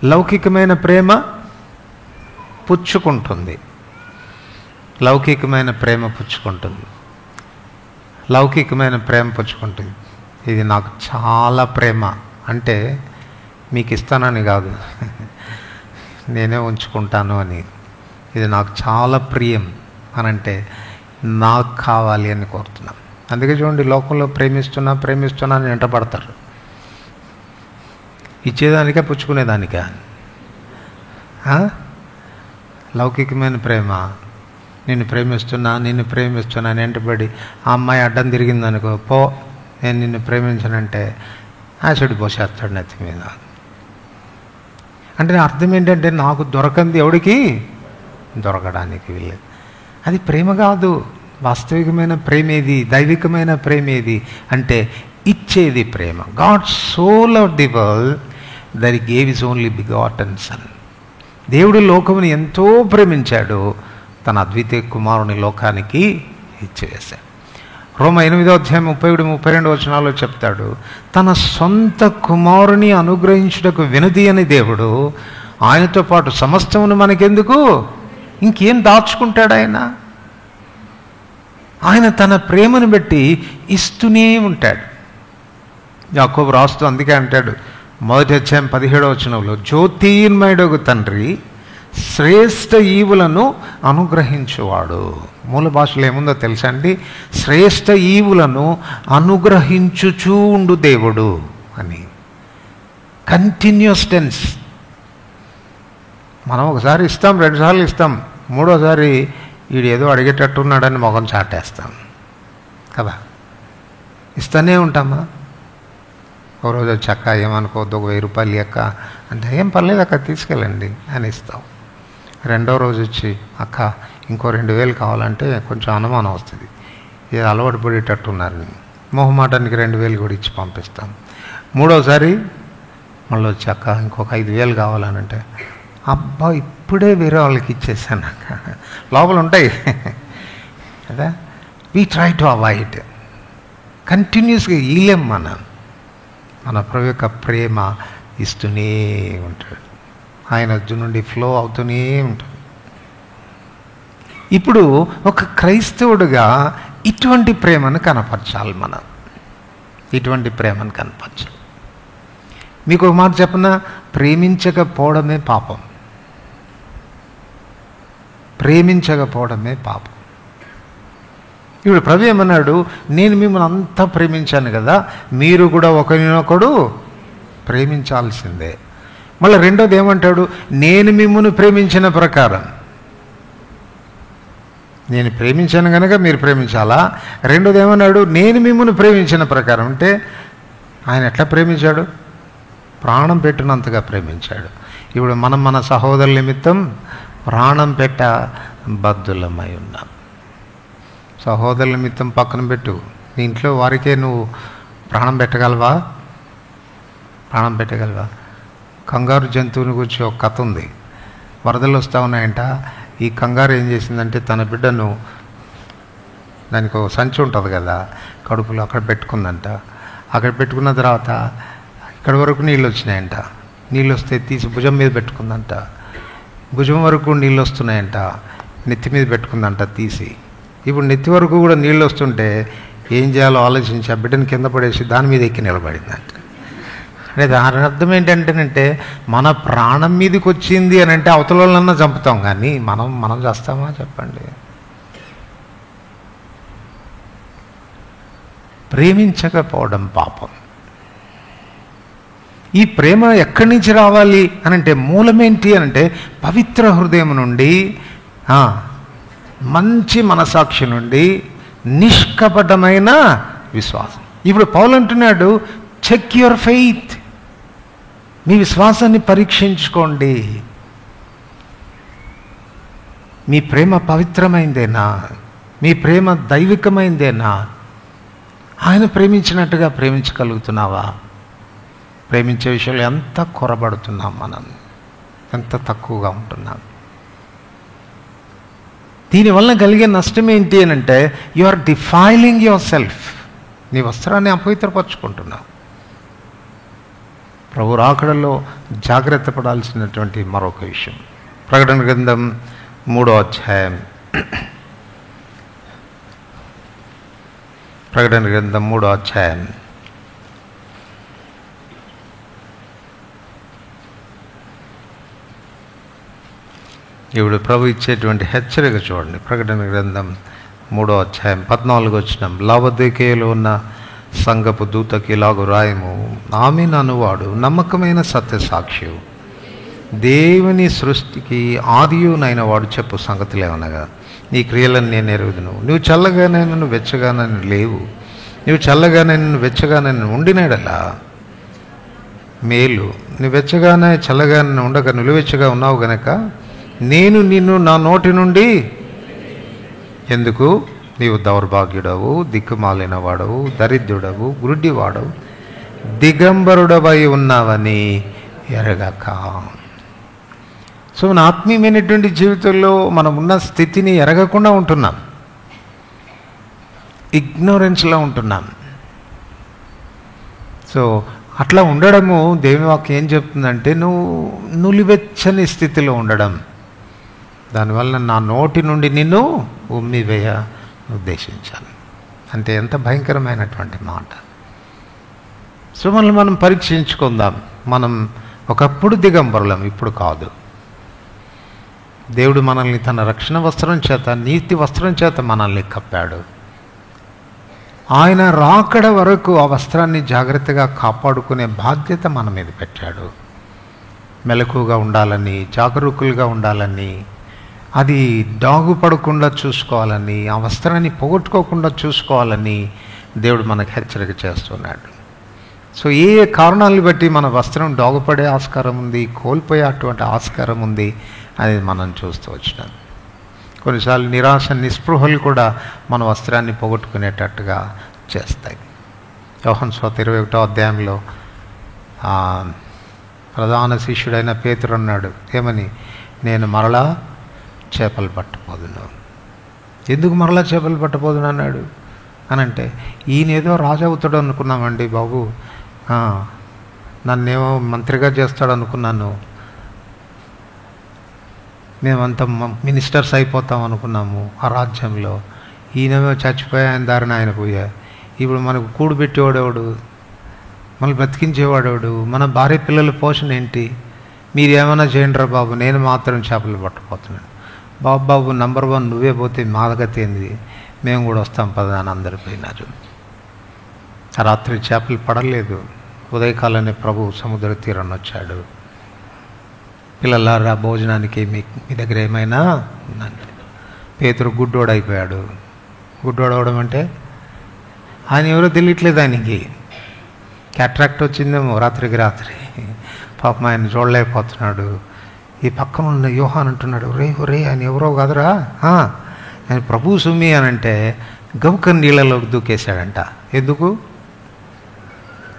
లౌకికమైన ప్రేమ పుచ్చుకుంటుంది. లౌకికమైన ప్రేమ పుచ్చుకుంటుంది. లౌకికమైన ప్రేమ పుచ్చుకుంటుంది. ఇది నాకు చాలా ప్రేమ అంటే మీకు ఇస్తానని కాదు, నేనే ఉంచుకుంటాను అని. ఇది నాకు చాలా ప్రియం అని అంటే నాకు కావాలి అని కోరుతున్నాను. అందుకే చూడండి, లోకంలో ప్రేమిస్తున్నా అని వెంటపడతారు. ఇచ్చేదానికే పుచ్చుకునేదానికా? లౌకికమైన ప్రేమ, నిన్ను ప్రేమిస్తున్నా అని వెంటబడి ఆ అమ్మాయి అడ్డం తిరిగిందనుకో, పో నేను నిన్ను ప్రేమించనంటే యాసిడ్ పోసేస్తాడు నెత్తి మీద. అంటే అర్థం ఏంటంటే నాకు దొరకంది ఎవడికి దొరకడానికి వీలేదు. అది ప్రేమ కాదు. వాస్తవికమైన ప్రేమ ఏది? దైవికమైన ప్రేమ ఏది అంటే ఇచ్చేది ప్రేమ. God so loved the world that he gave his only begotten son. దేవుడు లోకముని ఎంతో ప్రేమించాడు, తన అద్వితీయ కుమారుని లోకానికి ఇచ్చివేశాడు. రోమా 8వ అధ్యాయం 31-32 వచనాల్లో చెప్తాడు, తన సొంత కుమారుని అనుగ్రహించుటకు వినదీయని దేవుడు ఆయనతో పాటు సమస్తమును మనకెందుకు, ఇంకేం దాచుకుంటాడు ఆయన తన ప్రేమను బట్టి ఇస్తూనే ఉంటాడు. యాకోబు రాస్తూ అందుకే అంటాడు 1వ అధ్యాయం 17వ వచనంలో, జ్యోతిర్మయుడగు తండ్రి శ్రేష్ఠ ఈవులను అనుగ్రహించువాడు. మూల భాషలో ఏముందో తెలుసా అండి? శ్రేష్ఠ ఈవులను అనుగ్రహించుచూ ఉండు దేవుడు అని. Continuous tense. మనం ఒకసారి ఇస్తాం, 2 సార్లు ఇస్తాం, 3వసారి వీడు ఏదో అడిగేటట్టున్నాడని మొఖం చాటేస్తాం కదా. ఇస్తూనే ఉంటామా? ఒక రోజు వచ్చి అక్క ఏమనుకోవద్దు, ఒక 1000 రూపాయలు అక్క అంటే, ఏం పర్లేదు అక్క తీసుకెళ్ళండి అని ఇస్తాం. 2వ రోజు వచ్చి అక్క ఇంకో 2000 కావాలంటే కొంచెం అనుమానం వస్తుంది, ఏదో అలవాటు పడేటట్టున్నారని మొహమాటానికి 2000 కూడా ఇచ్చి పంపిస్తాం. 3వసారి మళ్ళీ వచ్చి అక్క ఇంకొక 5000 కావాలనంటే, అబ్బా ఇప్పుడే వేరే వాళ్ళకి ఇచ్చేసాను అక్క, లోపల ఉంటాయి కదా. We try to avoid. కంటిన్యూస్గా ఈలేం మన ప్రభు యొక్క ప్రేమ ఇస్తూనే ఉంటాడు. ఆయన వద్ద నుండి ఫ్లో అవుతూనే ఉంటుంది. ఇప్పుడు ఒక క్రైస్తవుడిగా ఇటువంటి ప్రేమను కనపరచాలి. ఇటువంటి ప్రేమను కనపరచాలి. మీకు ఒక మాట చెప్పనా, ప్రేమించకపోవడమే పాపం. ప్రేమించకపోవడమే పాపం. ఇప్పుడు ప్రభు ఏమన్నాడు, నేను మిమ్మల్ని అంతా ప్రేమించాను కదా, మీరు కూడా ఒకరినొకడు ప్రేమించాల్సిందే. మళ్ళీ 2వది ఏమంటాడు, నేను మిమ్మల్ని ప్రేమించిన ప్రకారం. నేను ప్రేమించాను కనుక మీరు ప్రేమించాలా. 2వది ఏమన్నాడు, నేను మిమ్మల్ని ప్రేమించిన ప్రకారం. అంటే ఆయన ఎట్లా ప్రేమించాడు? ప్రాణం పెట్టినంతగా ప్రేమించాడు. ఇప్పుడు మనం మన సహోదరుల నిమిత్తం ప్రాణం పెట్ట బద్దులమై ఉన్నాం. సహోదరుల నిమిత్తం పక్కన పెట్టు, నీ ఇంట్లో వారికే నువ్వు ప్రాణం పెట్టగలవా? కంగారు జంతువుని గురించి ఒక కథ ఉంది. వరదలు వస్తూ ఉన్నాయంట. ఈ కంగారు ఏం చేసిందంటే తన బిడ్డను, దానికి ఒక సంచి ఉంటుంది కదా కడుపులో, అక్కడ పెట్టుకుందంట. అక్కడ పెట్టుకున్న తర్వాత ఇక్కడ వరకు నీళ్ళు వచ్చినాయంట. నీళ్ళు వస్తే తీసి భుజం మీద పెట్టుకుందంట. భుజం వరకు నీళ్ళు వస్తున్నాయంట, నెత్తి మీద పెట్టుకుందంట తీసి. ఇప్పుడు నెత్తి వరకు కూడా నీళ్ళు వస్తుంటే ఏం చేయాలో ఆలోచించి ఆ బిడ్డను కింద పడేసి దాని మీద ఎక్కి నిలబడిందంట. అంటే దాని అర్థం ఏంటంటేనంటే, మన ప్రాణం మీదకి వచ్చింది అని అంటే అవతల వాళ్ళన్నా చంపుతాం, కానీ మనం చేస్తామా చెప్పండి? ప్రేమించకపోవడం పాపం. ఈ ప్రేమ ఎక్కడి నుంచి రావాలి అని అంటే, మూలమేంటి అని అంటే, పవిత్ర హృదయం నుండి, మంచి మనసాక్షి నుండి, నిష్కపటమైన విశ్వాసం. ఇప్పుడు పౌలు అంటున్నాడు, చెక్ యువర్ ఫెయిత్. మీ విశ్వాసాన్ని పరీక్షించుకోండి. మీ ప్రేమ పవిత్రమైందేనా? మీ ప్రేమ దైవికమైందేనా? ఆయన ప్రేమించినట్టుగా ప్రేమించగలుగుతున్నావా? ప్రేమించే విషయంలో ఎంత కొరబడుతున్నాం మనం, ఎంత తక్కువగా ఉంటున్నాం. దీనివల్ల కలిగే నష్టం ఏంటి అని అంటే, you are defiling yourself. నీ వస్త్రాన్ని అపవిత్రపరచుకుంటున్నావు. ప్రభు రాకడలో జాగ్రత్త పడాల్సినటువంటి మరొక విషయం, ప్రకటన గ్రంథం 3వ అధ్యాయం. ప్రకటన గ్రంథం 3వ అధ్యాయం. ఇప్పుడు ప్రభు ఇచ్చేటువంటి హెచ్చరిక చూడండి. ప్రకటన గ్రంథం 3వ అధ్యాయం 14వ వచనం. లావోదికీయలో ఉన్న సంఘపు దూతకి ఇలాగు రాయము, ఆమేన్ అనువాడు నమ్మకమైన సత్యసాక్షి, దేవుని సృష్టికి ఆదియునైన వాడు చెప్పు సంగతులేమనగా, నీ క్రియలను నేను ఎరుగుదును. నువ్వు చల్లగానే నన్ను వెచ్చగానే లేవు, నువ్వు చల్లగానే నన్ను వెచ్చగానే ఉండినాడలా మేలు. నువ్వు వెచ్చగానే చల్లగానే ఉండక నిలువెచ్చగా ఉన్నావు గనక నేను నిన్ను నా నోటి నుండి ఎందుకు, నీవు దౌర్భాగ్యుడవు, దిక్కుమాలిన వాడవు, దరిద్రుడవు, గుడ్డివాడవు, దిగంబరుడవై ఉన్నావని ఎరగక. సో మన ఆత్మీయమైనటువంటి జీవితంలో మనం ఉన్న స్థితిని ఎరగకుండా ఉంటున్నాం, ఇగ్నోరెన్స్లో ఉంటున్నాం. సో అట్లా ఉండడము దేవుని వాక్యం ఏం చెప్తుందంటే, నువ్వు నులివెచ్చని స్థితిలో ఉండడం, దానివల్ల నా నోటి నుండి నిన్ను ఉమ్మివేయ ఉద్దేశించాను. అంటే ఎంత భయంకరమైనటువంటి మాట. సో మనల్ని మనం పరీక్షించుకుందాం. మనం ఒకప్పుడు దిగంబరులం, ఇప్పుడు కాదు. దేవుడు మనల్ని తన రక్షణ వస్త్రం చేత, నీతి వస్త్రం చేత మనల్ని కప్పాడు. ఆయన రాకడ వరకు ఆ వస్త్రాన్ని జాగ్రత్తగా కాపాడుకునే బాధ్యత మన మీద పెట్టాడు. మెలకుగా ఉండాలని, జాగరూకులుగా ఉండాలని, అది డాగుపడకుండా చూసుకోవాలని, ఆ వస్త్రాన్ని పోగొట్టుకోకుండా చూసుకోవాలని దేవుడు మనకు హెచ్చరిక చేస్తున్నాడు. సో ఏ ఏ కారణాలను బట్టి మన వస్త్రం డాగుపడే ఆస్కారం ఉంది, కోల్పోయే అటువంటి ఆస్కారం ఉంది అనేది మనం చూస్తూ వచ్చినాం. కొన్నిసార్లు నిరాశ, నిస్పృహలు కూడా మన వస్త్రాన్ని పోగొట్టుకునేటట్టుగా చేస్తాయి. యోహాను సువార్త 21వ అధ్యాయంలో ప్రధాన శిష్యుడైన పేతురు అన్నాడు, ఏమని, నేను మరలా చేపలు పట్టబోదును. ఎందుకు మరలా చేపలు పట్టబోదును అన్నాడు అనంటే, ఈయనేదో రాజు అవుతాడు అనుకున్నామండి బాబు, నన్నేమో మంత్రిగా చేస్తాడు అనుకున్నాను, మేమంతా మినిస్టర్స్ అయిపోతాం అనుకున్నాము ఆ రాజ్యంలో. ఈయనేమో చచ్చిపోయా, ఆయన దారిన ఆయన పోయా. ఇప్పుడు మనకు కూడు పెట్టేవాడేవాడు, మనల్ని బ్రతికించేవాడేవాడు, మన భార్య పిల్లల పోషణ ఏంటి, మీరు ఏమైనా చేయండి రా బాబు, నేను మాత్రం చేపలు పట్టపోతున్నాను. బాబు నంబర్ 1 నువ్వే పోతే మాదగతి ఏంది, మేము కూడా వస్తాం పదా అని అందరు పోయినారు. రాత్రి చేపలు పడలేదు. ఉదయకాలనే ప్రభు సముద్ర తీరాన్ని వచ్చాడు. పిల్లలారా భోజనానికి మీ దగ్గర ఏమైనా ఉందండి. పేతురు గుడ్డోడైపోయాడు. గుడ్డోడవడం అంటే ఆయన ఎవరో తెలియట్లేదు, ఆయనకి క్యాట్రాక్ట్ వచ్చిందేమో రాత్రికి రాత్రి. పాపం ఆయన చూడలేకపోతున్నాడు. ఈ పక్కన ఉన్న యోహాన్ అంటున్నాడు, రే ఆయన ఎవరో కాదురా, ఆయన ప్రభు సుమి అని అంటే గౌక నీళ్ళలోకి దూకేశాడంట. ఎందుకు?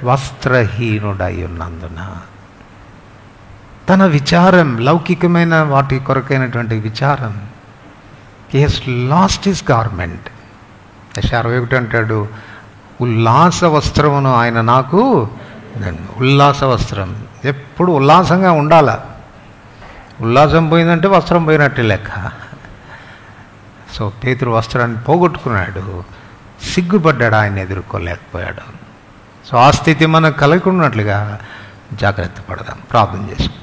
వస్త్రహీనుడై ఉన్నందున. తన విచారం, లౌకికమైన వాటి కొరకైనటువంటి విచారం, he has lost his garment. 61 అంటాడు, ఉల్లాస వస్త్రమును ఆయన నాకు. ఉల్లాస వస్త్రం ఎప్పుడు ఉల్లాసంగా ఉండాల. ఉల్లాసం పోయిందంటే వస్త్రం పోయినట్టే లెక్క. సో పేతురు వస్త్రాన్ని పోగొట్టుకున్నాడు, సిగ్గుపడ్డాడు, ఆయన ఎదుర్కోలేకపోయాడు. సో ఆ స్థితి మనకు కలగకున్నట్లుగా జాగ్రత్త పడదాం. ప్రార్థన చేసుకుందాం.